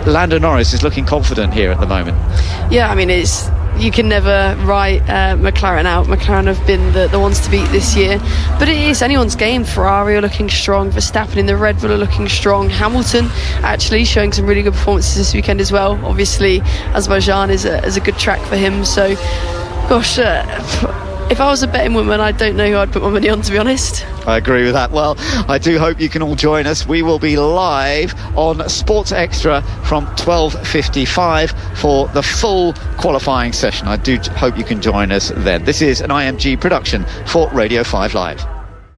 [SPEAKER 2] Lando Norris is looking confident here at the moment.
[SPEAKER 3] Yeah, I mean, you can never write McLaren out. McLaren have been the ones to beat this year, but it is anyone's game. Ferrari are looking strong, Verstappen in the Red Bull are looking strong, Hamilton actually showing some really good performances this weekend as well. Obviously Azerbaijan is a good track for him, so gosh, if I was a betting woman, I don't know who I'd put my money on, to be honest.
[SPEAKER 2] I agree with that. Well, I do hope you can all join us. We will be live on Sports Extra from 12:55 for the full qualifying session. I do hope you can join us then. This is an IMG production for Radio 5 Live.